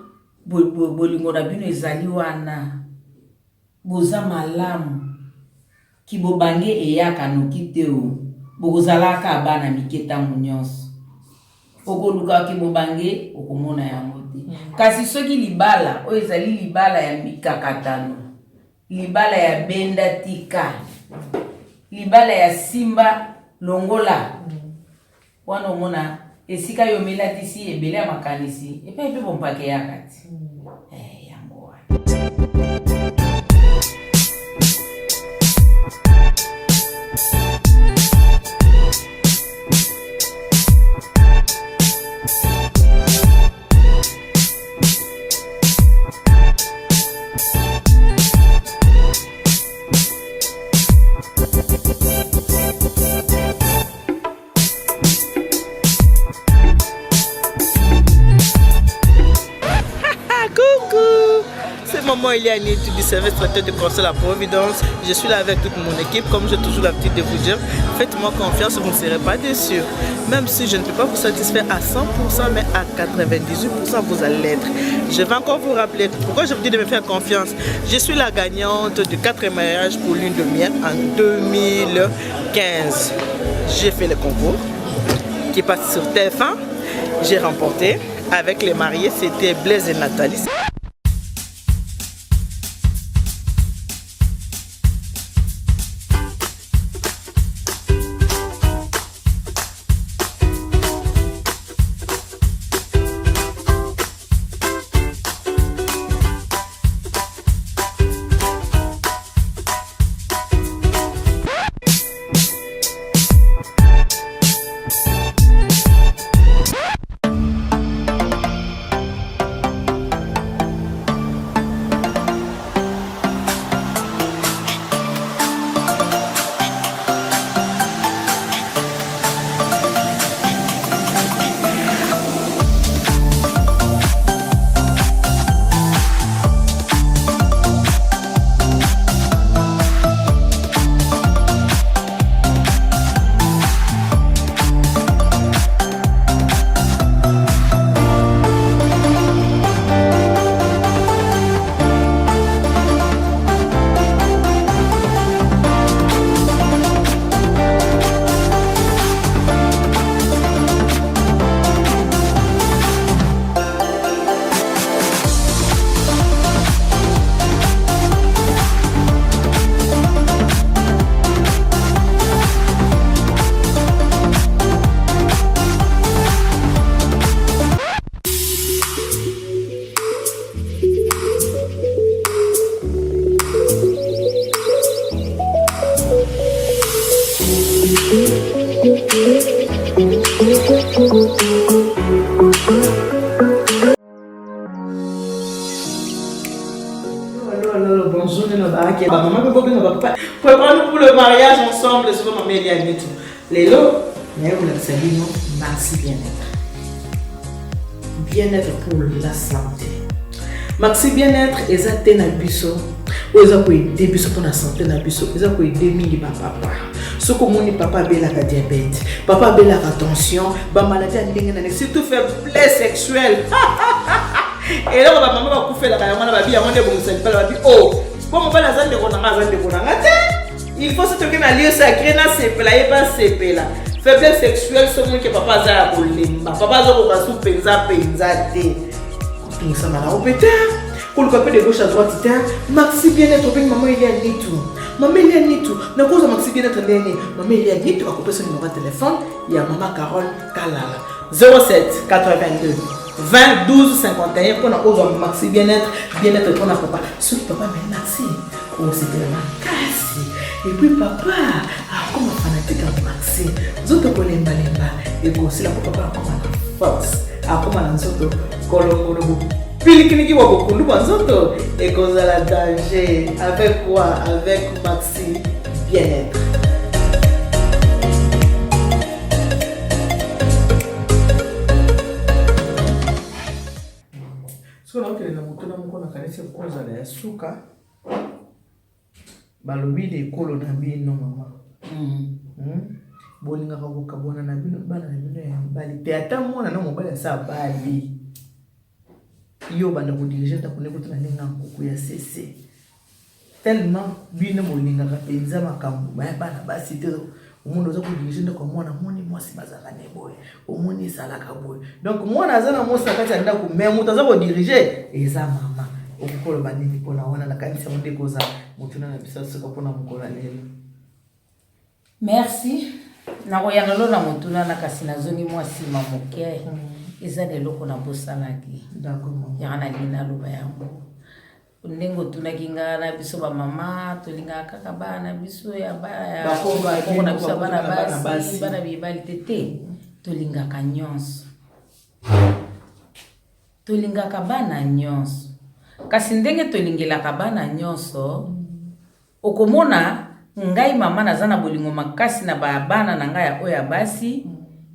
bolingo na bino ezali wana boza malamu ki bobange eyaka noki te o bokozalaka bana mike tangu nyonso okoluka ki bobange okomona yango te. Kasi soki libala oyo ezali libala ya mikakatano, libala ya benda tika, libala ya simba longola, wana omona esika yo melatisi ebele ya makanisi epe bompake ya kati yango wana. Maman Eliane du service traiteur de conseil à la Providence. Je suis là avec toute mon équipe. Comme j'ai toujours l'habitude de vous dire, faites-moi confiance, vous ne serez pas déçus. Même si je ne peux pas vous satisfaire à 100%, mais à 98%, vous allez l'être. Je vais encore vous rappeler pourquoi je vous dis de me faire confiance. Je suis la gagnante du 4e mariage pour lune de miel en 2015. J'ai fait le concours qui passe sur TF1. J'ai remporté avec les mariés, c'était Blaise et Nathalie. Bonjour, maman, préparons-nous pour le mariage ensemble. C'est maman Eliane. Lélo, Maxi Bien-être. Bien-être pour la santé. Maxi Bien-être, ils atteignent un biseau. Ils ont aider biseau pour la santé na biseau. Ils ont aider mini papa. Ce que mon papa a la diabète, papa a la tension, ba maladie à surtout faiblesse sexuelle. Et là, maman va couper la caméra, va dire, oh, comment va la zone de il faut se trouver dans lieu sacré, dans ces plats, et pas ces plats. Faiblesse sexuelle, c'est moi qui papa a bolimba, papa a sous penza. Tout ça m'a répété. Pour le papier de gauche à droite, Maxi Bien-être, maman il y a ni tout. Maman il y a ni tout. Na cause Maxi Bien-être dernier, maman il y a ni tout. À couper son numéro de téléphone, il y a maman Carole Kalala 07 82 20 12 51 pour la cause Maxi Bien-être pour la papa. Celui papa mais Maxi, oh c'était la casse. Et puis papa, comme un fanatique à Maxi, zoto kolemba et aussi la papa comme un force. Comme un zoto kolongo. Pilikini wa bokundu banzoto et cause à la danger avec quoi? Avec Maxi Bien-être. So na okele na moto na moko na kanisa kozala ya suka balobi de kolo na bino mama. Bolinga kokabona na bino bana na bino ya mobali te ata mwana na mobali asa bali yo banda ko diriger ta kone kutana ninga nkuku ya CC tellement bino bolinga ka penza makambo ba bana basi te umuntu oza ko diriger ndako mwana moni mwasi bazaka ne boy omoni sala ka boy donc mwana azana mosa kati ya ndako mais mutu aza ko diriger eza mama okukolo banini pona wana na kanisa monde koza mutu na bisa soka pona mukola lelo. Merci. Nakoyanga lona mutuna na kasi nazongi mwasi mamoke eza leloko na bosalaki. D'accord. Yana lina loba yango. Ndengo tunakinga na biso ba mama tolinga kaka bana biso ya baya ko na biso bana basi bana bibali tete tolinga ka nyonso. Tolinga ka bana nyonso. Kasi ndenge tolingela ka bana nyonso okomona ngai mama nazana bolingo makasi na bana na ngai oya basi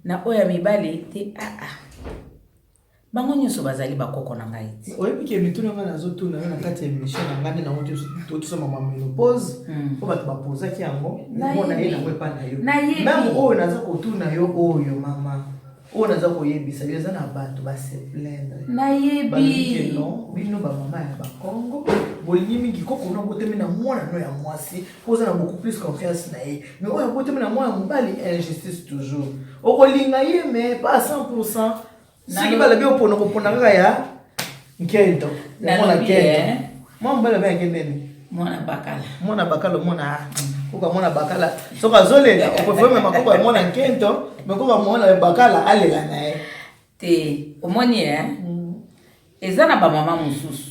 na oya mibali te bango nyonso bazali bakoko na ngai ti oyebi ke mituna nga nazotuna na kati ya émission na ngani na wote to mama menopause po bato bapozaki yango mona ye nango epa na yo même oyo naza kotuna yo oyo mama oyo naza koyebisa yo eza na bato base plaindre nayebi bino bamama ya bakongo bolingi mingi koko na botemi na mwana no ya mwasi poza na beaucoup plus confiance na ye mais oyo botemi na mwana mobali injustice toujours okolinga ye mais pas 100%. Siki bala bi opona kopona kaka ya nkento mwana kento mwana mbala ba nkendeni mwana bakala mwana kuka mwana bakala soka zolela okofema makoko ya mwana nkento makoko mwana bakala alela nae te omoni ezana ba mama mususu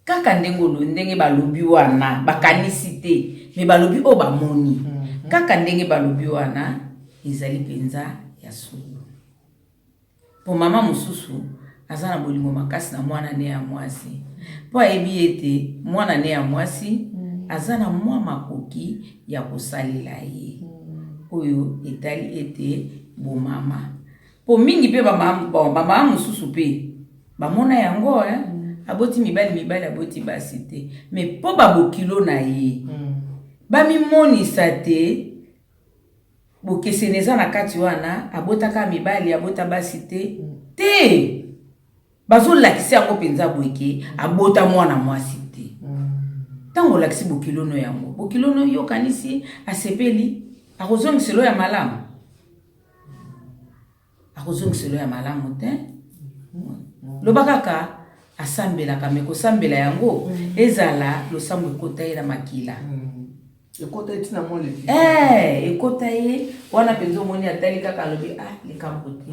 kaka ndenge balobi wana bakanisi te me balobi o bamoni kaka ndenge balobi wana ezali penza ya sulu. Po mama mususu azana bolingo makasi na mwana ne ya mwasi po ayebi ete mwana ne ya mwasi azana mwa makoki ya kosalela ye oyo etali ete bo mama po mingi pe ba mama mususu pe bamona yango aboti mibali aboti basi te mais po babokilo na ye bamimonisa te bokeseneza na kati wana abotaka mibali abota basi te bazolakisi yango penza boyeke abota mwana mwasi te tango lakisi bokilono yango bokilono yokanisi asepeli akozongiselo ya malamu te loba kaka asambelaka me kosambela yango ezala losambo ekota ye na makila ekota ye tina mole ekota ye wana penza omoni atali kaka alobi likambo te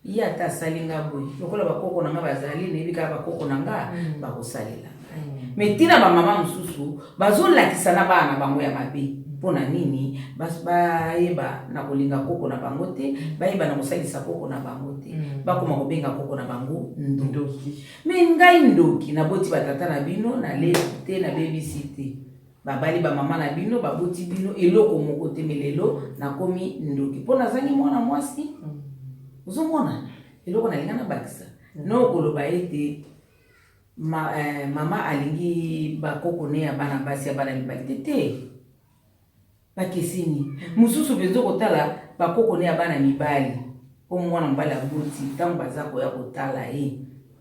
ye ata asalinga boye lokola bakoko na nga bazali nayebi kaka bakoko na nga bakosalela me tina bamama mosusu bazolakisa na bana bango ya mabe mpona nini bayeba na kolinga koko na bango te bayeba na kosalisa koko na bango te bakoma kobenga koko na bango ndoki me ngai ndoki naboti batata na bino naleki te nabebisi te babali bamama na bino baboti bino eloko moko te melelo nakomi ndoki mpo nazangi mwana mwasi uzomona eloko nalinga na bakisa nokoloba ete mama alingi bakoko ne ya bana basi ya bana mibali te bakeseni mususu penza kotala bakoko ne ya bana mibali po mwana mobali aboti ntango baza koya kotala ye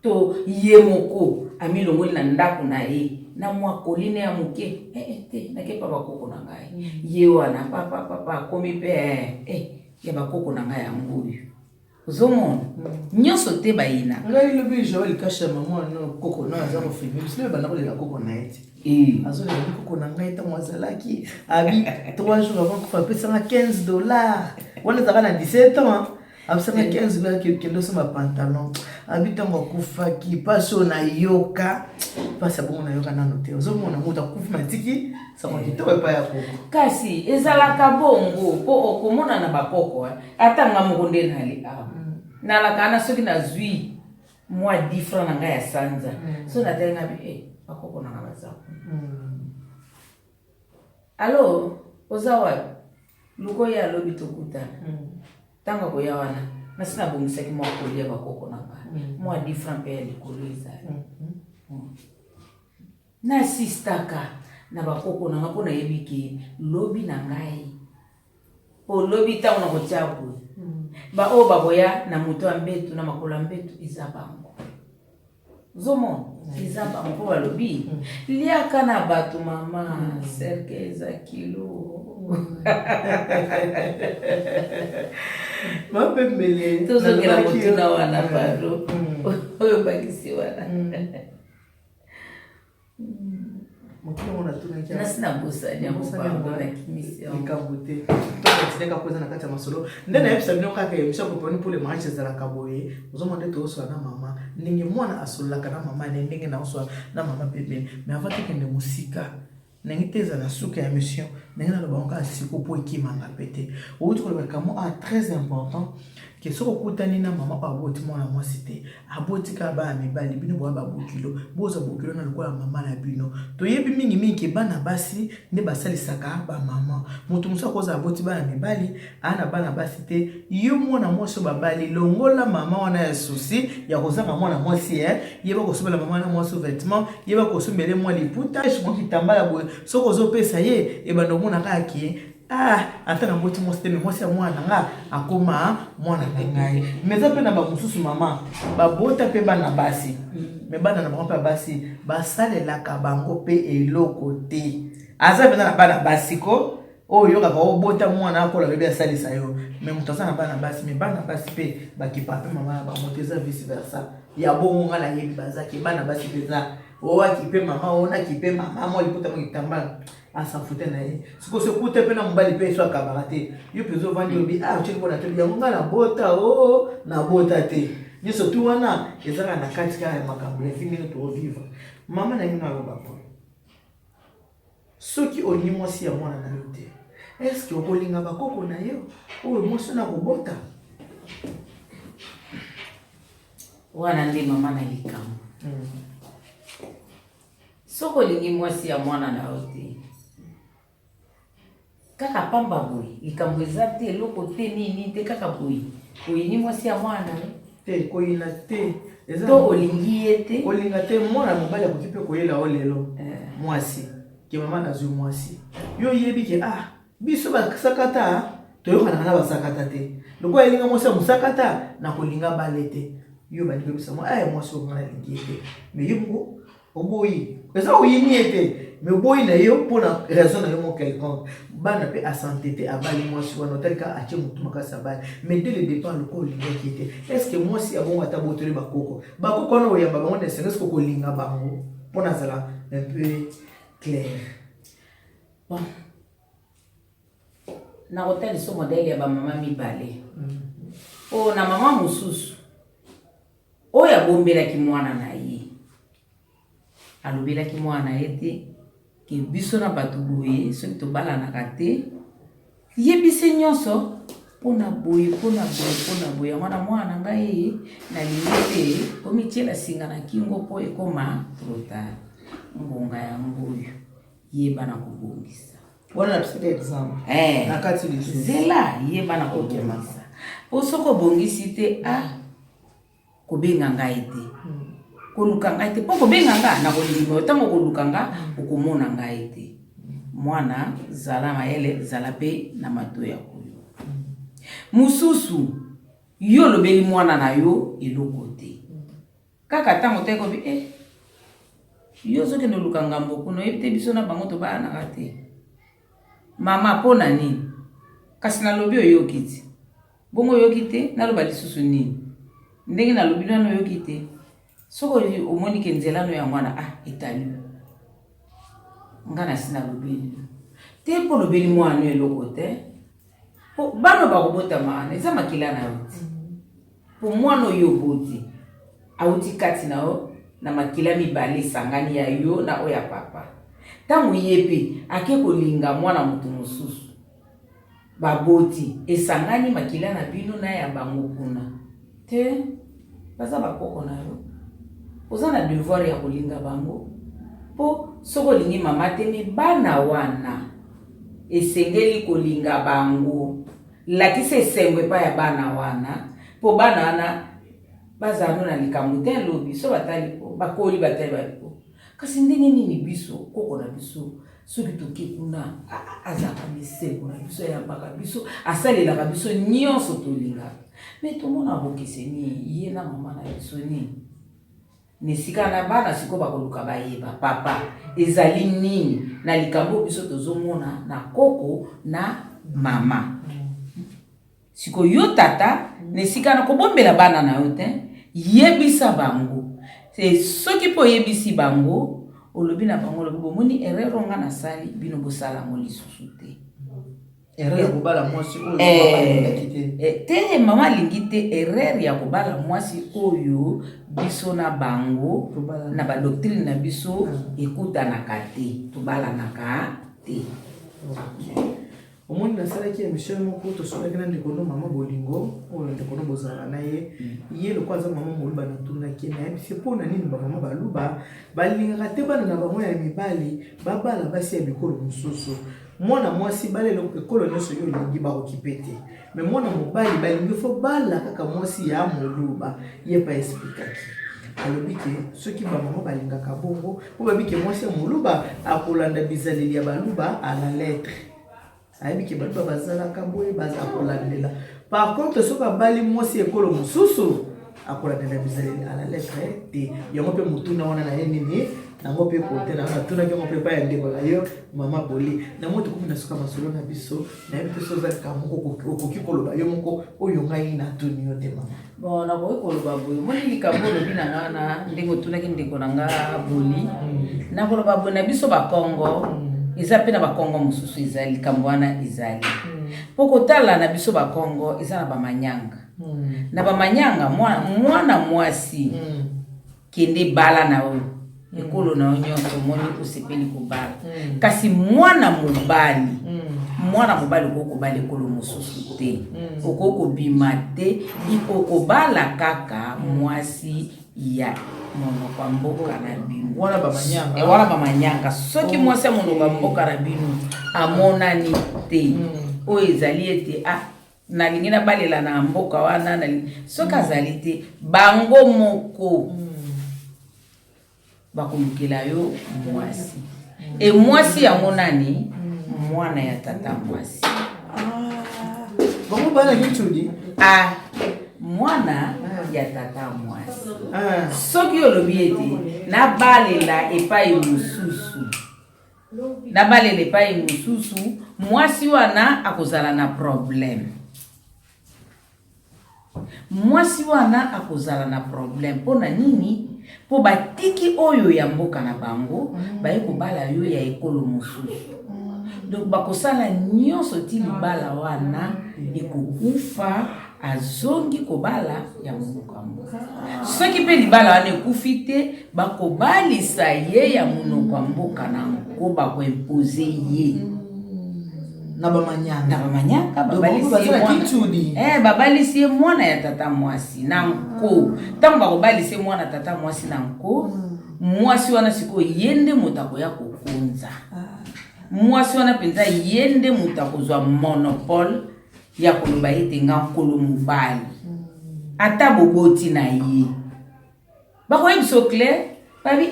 to ye moko amilongoli na ndako na ye na mwa koline ya moke te nakepa bakoko na ngai ye wana papa akomi pe ya bakoko na ngai yango oyo uzomona nyonso te bayina ngai lobi Joël kasha mama no koko na aza kofilme sile bana kolela koko na ete azolela koko na ngai ntango azalaki abi 3 jours avant kofa pesanga $15 wana ezaka na 17 ans abisanga $15 kendo soma pantalon abi ntango akufaki pasi oyo nayoka pasi abongo nayoka nano te ozomona moto akufi matiki sango kitoko epai ya koko kasi ezalaka bongo po okomona na bakoko ata nga moko nde nali awa nalaka na soki nazwi mwa 10 francs na ngai ya sanza so natali ngabi bakoko na nga bazako alo oza wapi luko ya alobi tokutana tanga koya wana nasina bongisaki mwa kolia bakoko na nga mwa 10 francs mpe ya likolo ezali nasistaka na bakoko na nga mpo nayebi ke lobi na ngai olobi ta ona kochabu ba o baboya na muto ambetu na makolo ambetu izabango zomo izabango balobi liaka na batu mama serke za kilo mapembele tozokela motuna wana baro oyo bakisi wana mokilo mona tunaki nasina bosani ya mopango na kimisi likambo te tokatineka koza na kati ya masolo nde nayebisa bino kaka emission koponi pour le mariage ezalaka boye ozomona nde toosola na mama ndenge mwana asololaka na mama ne ndenge naosola na mama pembeni mais avant tokende mosika ndenge te ezala suka ya mission ndenge naloba onka siko mpo ekimanga mpe te outi kolobaka mo très important ke soki okutani na mama oyo aboti mwana mwasi te aboti kaka bana mibali bino boya babokilo boza bokilo na lokola mama na bino toyebi mingimingi ke bana basi nde basalisaka bamama moto mosusu akozala aboti bana mibali ana bana basi te yo mwana mwasi oyo babali longola mama wana ya susi ya kozanga mwana mwasi yeba kosombela mama wana mwasi vêtement yeba kosombele mwa liputa mwa kitambala boye soki ozopesa ye ebanda omona kaka ke ata na mboti mwasi te me mwasi ya mwana nga akoma mwana na ngai meza mpe na bamosusu mama babota mpe bana basi me bana na bango mpe basi basalelaka bango mpe eloko te aza mpenza na bana basi ko oyo kaka obota mwana akola bebe asalisa yo me moto aza na bana basi me bana basi mpe bakipa mpe mama na bango te eza vice versa ya bongo nga nayebi bazaki bana basi mpenza owakipe mama onakipe mama mwa liputa mwa kitambala asafute na ye siko se kute pe na mbali pe so akabaka te yo pe ozovandi obi cheki mpona tobi yango nga na bota na bota te nyonso tu wana ezalaka na kati kaka ya makambo efi ndenge toovivre mama na ngino aloba po soki olingi mwasi ya mwana na yo te eske okolinga bakoko na yo oyo mwasi na kobota wana nde mama na likambo soki olingi mwasi ya mwana na yo te kaka pamba boye likambo eza te eloko te nini te kaka boye oyini mwasi ya mwana te koyina te to olingi ye te kolinga te mwana mobali akoki mpe koyela o lelo mwasi ke mama nazwi mwasi yo yebi ke biso basakata toyokanaka na basakata te lokola elinga mwasi ya mosakata na kolinga bale te yo bandiki obisa mwasi oyo nga nalingi ye te me yo moko oboyi eza oyini ye te mais boy na yo mpona raison na yo mo quelconque bana pe asante te abali mwasi wana otalika atie motu makasi abali mais dès le départ loko olingaki te est ce que mwasi abongo ata botoli bakoko wana oyamba bango na esengo eske okolinga bango mpona azala un peu clair bon nakotalisa modele ya bamama mibale oyo na mama mosusu oyo abombelaki mwana na ye alobelaki mwana ye te ke biso na bato boye soki tobalanaka te yebise nyonso mpona boye yango na mwana ngai nalingi te komitiela singa na kingo mpo ekoma trotard ngonga yango oyo yeba na kobongisa wana na pisika exemple na kati zela yeba na kobongisa mpo soki obongisi te kobenga ngai te koluka ngai te mpo kobenga nga na kolingima otango koluka nga okomona ngai te mwana zala mayele zala mpe na mato ya koyo mosusu yo lobeli mwana na yo eloko te kaka ntango te kobi yo ozokende oluka ngambo kuna oyebi te biso na bango tobalanaka te mama mpona nini kasi nalobi oyoki te bongo oyoki te naloba lisusu nini ndenge nalobi nano oyoki te soki omoni ke nzela no ya mwana etali nga na sina lobeli te mpo lobeli mwana eloko te bano bakobota maana eza makila na yo te mpo mwana oyo oboti auti kati na yo na makila mibale esangani ya yo na oyo ya papa ntango ye mpe ake kolinga mwana moto mosusu baboti esangani makila na bino na ya bango kuna te baza bakoko na yo oza na devoir ya kolinga bango po soki olingi mama te me bana wana esengeli kolinga bango lakisa esengo epa ya bana wana po bana wana bazano na likambo te lobi so batali po bakoli batali balipo kasi ndenge nini biso koko na biso soki toke kuna azaka biso na biso ya baka biso asalelaka biso nyonso tolingaka me tomona bokeseni ye na mama na biso nini nesika na bana siko bakoluka bayeba papa ezali nini na likambo biso tozomona na koko na mama siko yo tata nesika na kobombela bana na yo te yebisa bango soki po yebisi bango olobi na bango lobi bomoni erreur nga na sali bino bosala mo lisusu te erreur ya kobala mwasi oyo te mama alingi te erreur ya kobala mwasi oyo biso na bango na badoctrine na biso ekutanaka te tobalanaka te omoni nasalaki émission moko tosolaki na ndekono mama bolingo oyo ndekono bozala na ye lokwaza mama moluba natunaki nayebisi mpona nini bamama baluba balingaka te bana na bango ya mibali babala basi ya bikolo mosusu mwana mwasi balelo ekolo nyonso yo olingi bakokipe te me mwana mobali balingi fo bala kaka mwasi ya moluba ye pa esplikaki alobi ke soki bamama balingaka bongo po babi ke mwasi ya moluba akolanda bizaleli ya baluba à la lettre ayebi ke baluba bazalaka boye akolandela par contre soki abali mwasi ekolo mosusu akolandela bizaleli à la lettre te yango mpe motuna wana na ye nini nango mpe kote na tunaki yango mpe pa ya ndeko na yo mama boli na moto kumi na suka masolo na biso nayebi mpe so ozalika moko okoki koloba yo moko oyo ngai natuni yo te mama bon nakoki koloba boye moni likambo olobi na nga na ndenge otunaki ndeko na nga boli nakoloba boye na biso bakongo eza mpe na bakongo mosusu ezali likambo wana ezali mpo kotala na biso bakongo eza na bamanyanga na bamanyanga mwana mwasi kende bala na oyo ekolo na nyonso moni osepeli kobala kasi mwana mobali okokobala ekolo mosusu te okokobima te okokobala kaka mwasi ya monoko ya mboka na bino wana bamanyanga soki mwasi ya monoko ya mboka na bino amonani te oyo ezali ete nalingi nabalela na mboka wana soki azali te bango moko bakolukela yo mwasi mwasi yango nani mwana ya tata mwasi bango bana kitudi mwana ya tata mwasi soki olobi ete nabalela epai mosusu mwasi wana akozala na problème mpona nini po batiki oyo ya mboka na bango baye kobala yo ya ekolo mosusu donc bakosala nyonso ti libala wana ekokufa azongi kobala ya monoko ya mboka soki mpe libala wana ekufi te bakobalisa ye ya monoko ya mboka na ngo bakoimpose ye na bamanyanga babalisi ye mwana ya tata mwasi na nko ntango bakobalisi ye mwana tata mwasi na nko mwasi wana sikoyo ye nde moto akoya kokonza mwasi wana mpenza ye nde moto akozwa monopole ya koloba ete nga nkolo mobali ata boboti na ye bakoyebisa clair babi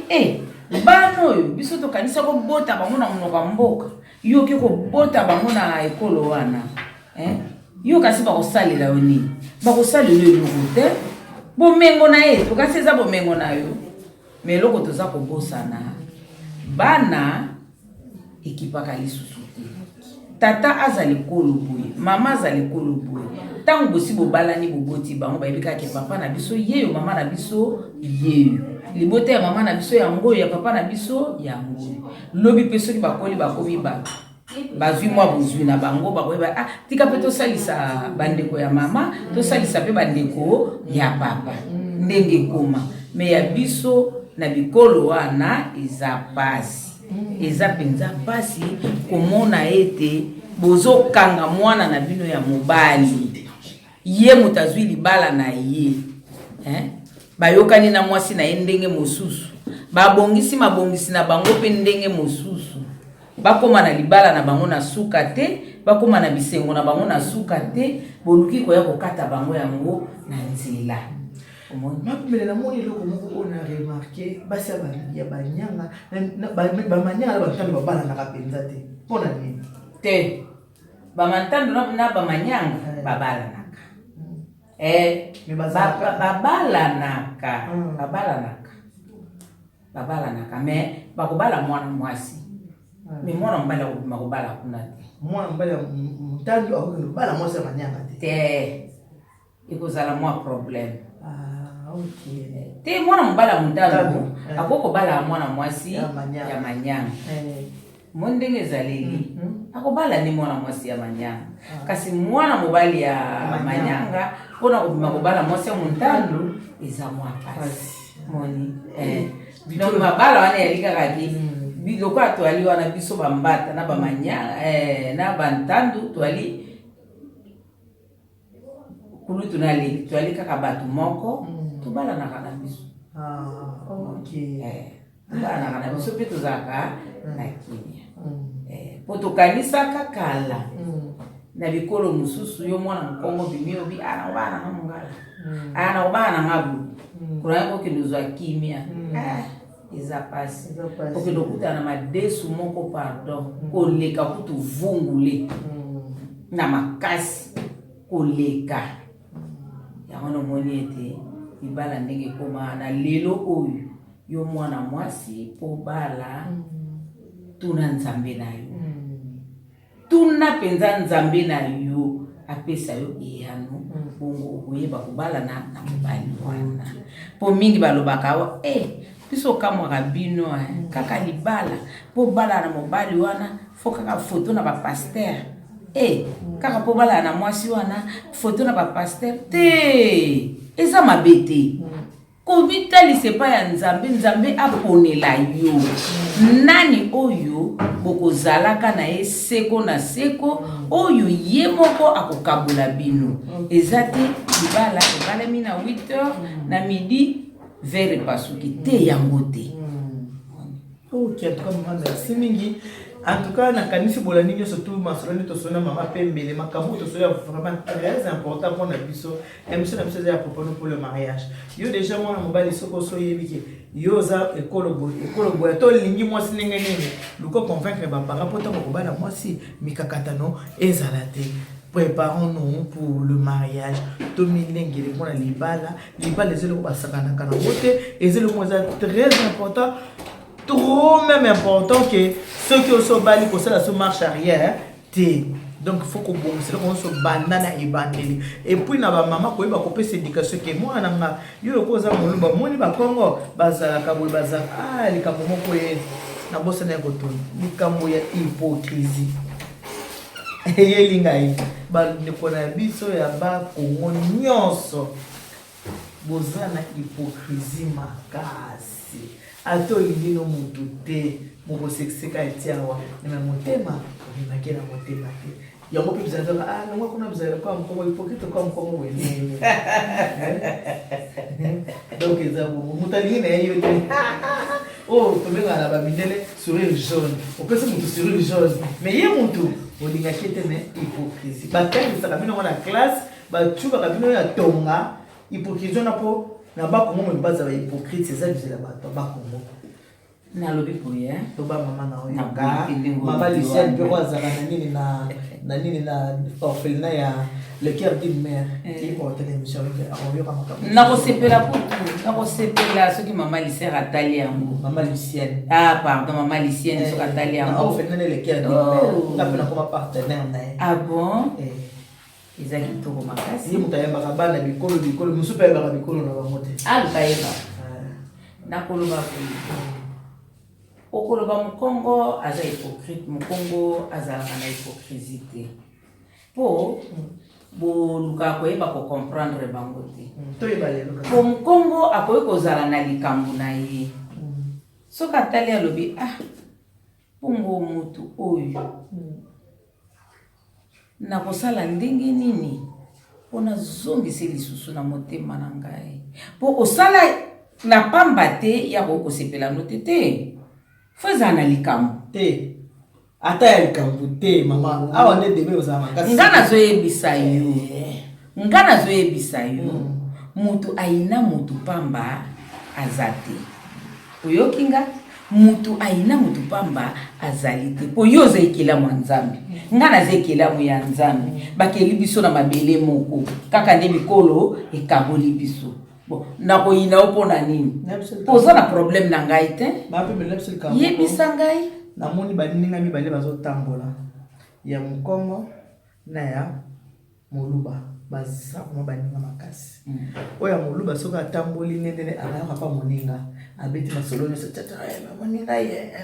bana oyo biso tokanisa kobota bango na monoko ya mboka yo oke kobota bango na ekolo wana yo kasi bakosalela yo nini bakosalela yo eloko te bomengo na ye tokasi eza bomengo na yo me eloko toza kobosana bana ekipaka lisusu te tata azali ekolo boye mama azali ekolo boye ntango bosi bobalani boboti bango bayebi kaka papa na biso yeyo mama na biso yeyo libota ya mama na biso yango ya papa na biso yango lobi mpe soki bakoli bakomi bato bazwi mwa bozwi na bango bakoyeba tika mpe tosalisa bandeko ya mama tosalisa mpe bandeko ya papa ndenge ekoma me ya biso na bikolo wana eza pasi eza mpenza pasi komona ete bozokanga mwana na bino ya mobali ye moto azwi libala na ye bayokani na mwasi na ye ndenge mosusu babongisi mabongisi na bango mpe ndenge mosusu bakoma na libala na bango na suka te bakoma na bisengo na bango na suka te boluki koya kokata bango yango na nzela mapemelela moni eloko moko ona remarke basi ya banyanga bamanyanga na batani babalanaka mpenza te mpona nini te bamantando na bamanyanga babalanaka babalanaka me bakobala mwana mwasi me mwana mbala makobala kuna te mwana mbala mutando akobala mwasi ya manyanga te ikozala mwa problème. Okay. Te mwana mbala mutando akokobala mwana mwasi ya manyanga mondenge zaleli akobala ni mwana mwasi ya manyanga kasi mwana mobali ya manyanga pona kubala mwasi ya mutando eza mwa pasi moni donc mabala wana yalika kaki biloko atwali wana biso bambata na bamanyanga na bantandu twali kulu tunali twali kaka batu moko tubala na kana biso okay bana kana biso pe tozaka na kimia potokanisaka kala na bikolo mususu yo mwana mkongo bimio bi ana bana na mungala ana bana ngabu kuna ko kilozwa kimia eza pasi porque dokuta na madesu moko pardon koleka kutu vungule na makasi koleka ya wana moni ete ibala ndenge koma na lelo oyo yo mwana mwasi po bala tuna nzambe na yo tuna penza nzambe na yo apesa yo eyano bongo oyeba kobala na mobali wana po mingi balobaka wa biso kamwa kabino kaka libala po bala na mobali wana fo kaka foto na ba pasteur kaka po bala na mwasi wana foto na ba pasteur te eza mabete kobitali sepa ya nzambe aponela yo nani oyo bokozalaka na ye seko na seko oyo ye moko akokabula bino eza te libala ebalemi na 8h na midi vers pasuki te yango te. Ok, en tout cas maman merci mingi. En tout cas, na kanisi bolani surtout masolani to sona mama pembele makambo to sona vraiment très important pour na biso. Émission na biso ya propos pour le mariage. Yo déjà moi na mobali soko so yebiki. Yo za ekolo boya to lingi moi sinenge nini. Luko convaincre ba parents pour ko bana moi si mikakatano ezalate. Préparons-nous pour le mariage. Dominique les pour la libala les éléments basakana kana moté et c'est le mot très important. Trop même important que ceux qui sont bali pour ça la marche arrière té donc il faut que bon c'est qu'on se banana et bandeli et puis na ba maman ko ba kopé éducation que moi na nga yo ko za molumba moni ba Congo bazala ka bol bazala likambo moko ye na bossa na ko tuni likambo ya hypocrisie yelinga yi ba ne kona biso ya ba Congo nyonso bozana hypocrisie makasi ato indino mutu te moko sekseka etiawa na motema na kena motema te yango pe bizaka na ngwa kuna bizaka kwa mkongo hypocrite kwa mkongo wenene donc ezabo mutali na yo te tobenga na ba mindele sourire jaune on peut se mutu sourire jaune mais ye mutu olinga kete na hypocrisie ba tele ça kabino na classe ba chuba kabino ya tonga hypocrisie na po na ba Congo me baza ba hypocrite c'est ça bizela ba Congo na lobi poye to ba mama na oyo mama Lucienne pe kwa zaka na nini na orphelinat ya le cœur d'une mère qui porte l'émission avec on na ko sepela ce qui mama Lucienne atali yango mama Lucienne pardon mama Lucienne so atali yango orphelinat le cœur d'une mère na pena comme partenaire na bon ezaki toko makasi ye mutayamba bana bikolo musu pe ba bikolo na bamote alukayeba nakoloba okoloba mukongo aza hypocrite mukongo azalaka na hypocrisie te po boluka koyeba comprendre bango te po mukongo akoki kozala na likambo na ye soki atali alobi bongo mutu oyo na kosala ndenge nini pona zongisa lisusu na motema na ngai po osala na pamba te ya kokosepela no te feza na likambo te ata ya likambo te mama awa nde debe ozala makasi nga nazoyebisa yo mutu aina mutu pamba aza te oyoki nga mutu aina mutu pamba azalite po yo zekela mwanzambi ngana zekela mu ya nzambi bakeli biso na mabele moko kaka nde bikolo ekaboli biso bon na ko ina opona nini poza na problème na ngai te ba pe lepsil ka yebisa ngai na moni baninga mibale bazotambola ya Mukongo na ya Moluba baza kuma baninga makasi oya Moluba soka atamboli nendene alaka pa moninga abeti masolo nyo tata moninga ye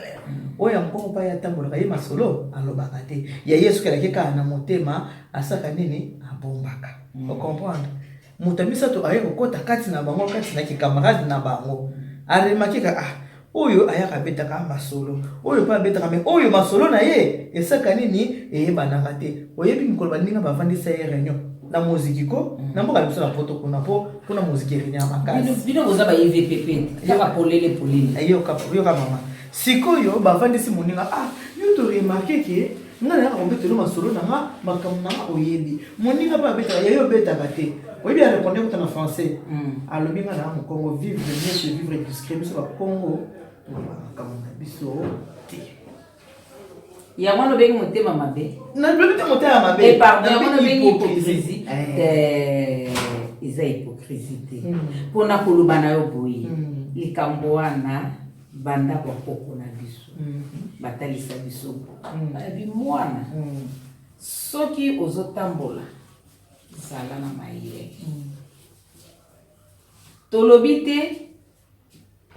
oya Mukongo pa ya tambola ka ye masolo alobaka te ya Yesu kala keka na motema asaka nini abombaka o comprendre mutamisa to aye kokota kati na bango kati na kikamarade na bango aremakika oyo ayaka betaka masolo oyo pa betaka me oyo masolo na ye esaka nini eyebanaka te oyebi mikolo baninga bavandisa ye réunion na muziki ko na mboka biso na poto kuna po kuna muziki réunion makasi bino boza ba EVPP ya polele yo ka mama sikoyo bavandisi moninga yo to remarquer que ngana ya kombetelo masolo nanga makamna oyebi moninga pa betaka yo betaka te oyebi a répondre ko na français alobi ngana mu Congo vivre mieux que vivre discret biso ba Congo makamna biso te ya mwana bengi motema mabe na lobi te motema mabe pardon ya mwana bengi hypocrisie eza hypocrisie te pona koloba na yo boye likambo wana banda kwa koko na biso batalisa biso bi mwana soki ozotambola zala na maye tolobi te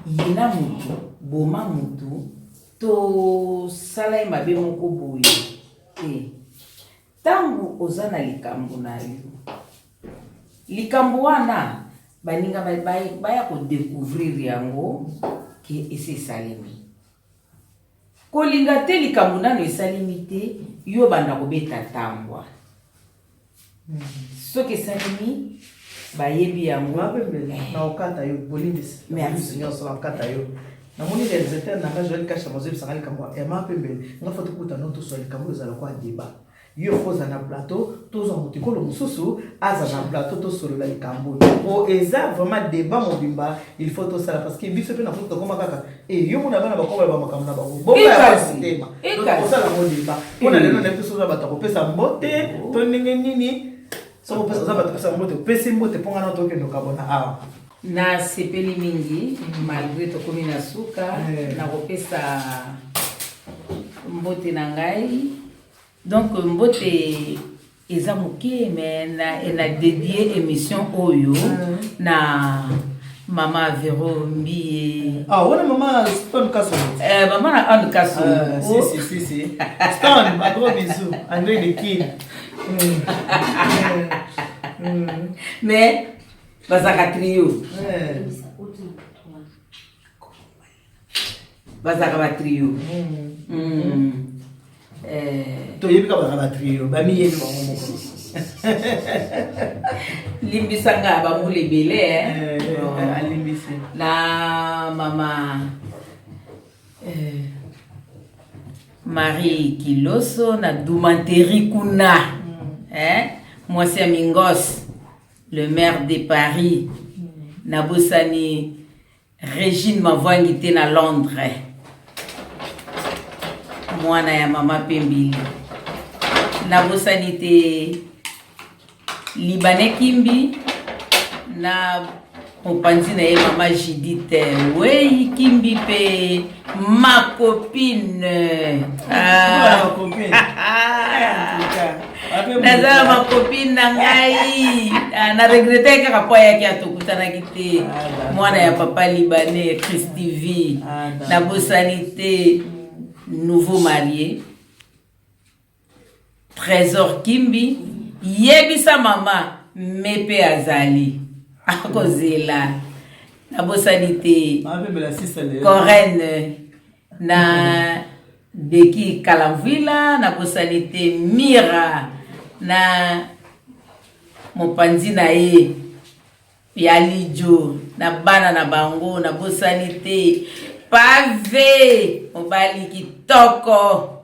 yina mutu boma mutu to sala mabe moko boye tangu oza na likambo na yo likambo wana baninga baya ko découvrir yango ke ese salimi kolinga te likambo nano esalimi te yo banda kobeta tambwa soki esalimi bayebi yango na okata yo bolindisi merci nyonso na okata yo na moni réalisateur na Joël Kasha mazo bisanga likambo ya mapembele nga foto kuta no to so likambo ezala kwa débat yo foza na plateau tozo mutikolo mususu aza na plateau to solo la likambo o eza vraiment débat mobimba il faut to sala parce que biso pe na foto koma kaka yo mona bana bakoba ba makambo na bango bomba ya sistema to sala mo débat pona lelo na biso za batako pesa mbote to nini so pesa za batako pesa mbote pesa mbote ponga na to kendo kabona awa na sepeli mingi malgré to komi na suka na kopesa mbote na ngai donc mbote eza moke mais na dédié émission oyo na mama Vero Mbi wana mama Stone Kasso mama na Anne Kasso si Stone ma gros bisous André de Kin mais bazaka trio bazaka ba trio to yebika ba trio ba mi yeli bango moko limbisanga ba mulebele alimbisi na mama Marie Kiloso na Dumanteri Kuna Mwasi Mingos le maire de Paris Nabosani Régine Mavwangi te na Londres mwana ya mama Pembili Nabosani te Libanais Kimbi na mopanzi na ye mama Judith Wei Kimbi pe ma copine nazala ma copine na ngai na regrette kaka po yaki atokutana kite mwana ya papa libanais Christy V na bosani te nouveau marié Trésor Kimbi yebisa mama mepe azali akozela na bosani te Corène na Beki Kalamvila na bosani te Mira na mopanzi na ye ya Lijo na bana na bango na bosani te Pave mobali kitoko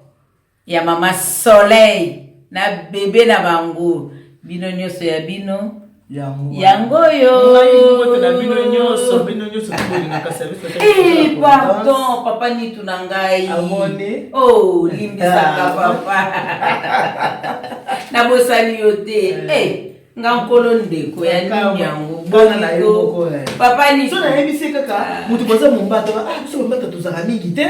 ya mama Soleil na bébé na bango bino nyonso ya bino yango yo pardon papa nitu na ngai oh limbisaka papa nabosani yo te nga nkolo ndeko ya nini yango papa nitu so nayebisi kaka mutu koza mombato biso bambata tozaka mingi te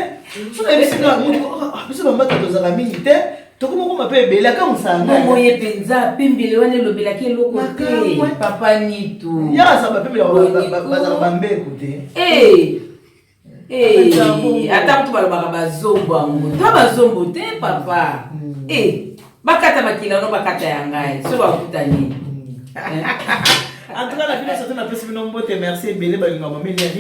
so nayebisi kaka mutu biso bambata tozaka mingi te tokomokoma mpe ebele akamusanga moye mpenza pembele wana elobelaki eloko te papa nitu yaka bapembele bazaka bambeko te ata mutu balobaka bazombo yango to bazombo te papa bakata makila no bakata ya ngai so bakuta nini en tout cas, la vie de la personne merci Bélé Balingama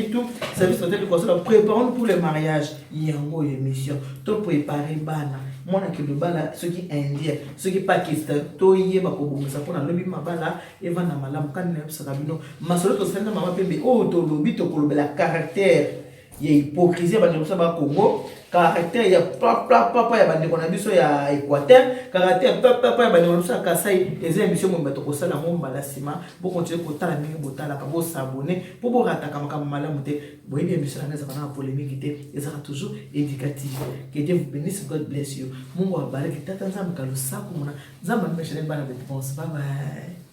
tout service hôtel de conseil préparons pour le mariage yango émission to préparer bana mona ke bala ceux qui indien ceux qui pakistan to yeba ko bomisa pona lobi mabala evana malamu kan na bisaka bino masolo to senda mama pembe o to lobi to kolobela caractère ya hypocrisie ba nyosa ba Congo caractère ya papa ya bande kona biso ya Équateur caractère papa ya bande kona Kasai les émissions mo bato ko sala mo mbala sima bo continuer ko tala mingi botala ka bo s'abonner pour bo rataka makama malamu te bo yebi émission na za na polémique te ezaka toujours éducative que Dieu vous bénisse, God bless you mungu abariki tata nzambe kalo sako mona nzambe amesha bana betu bye bye.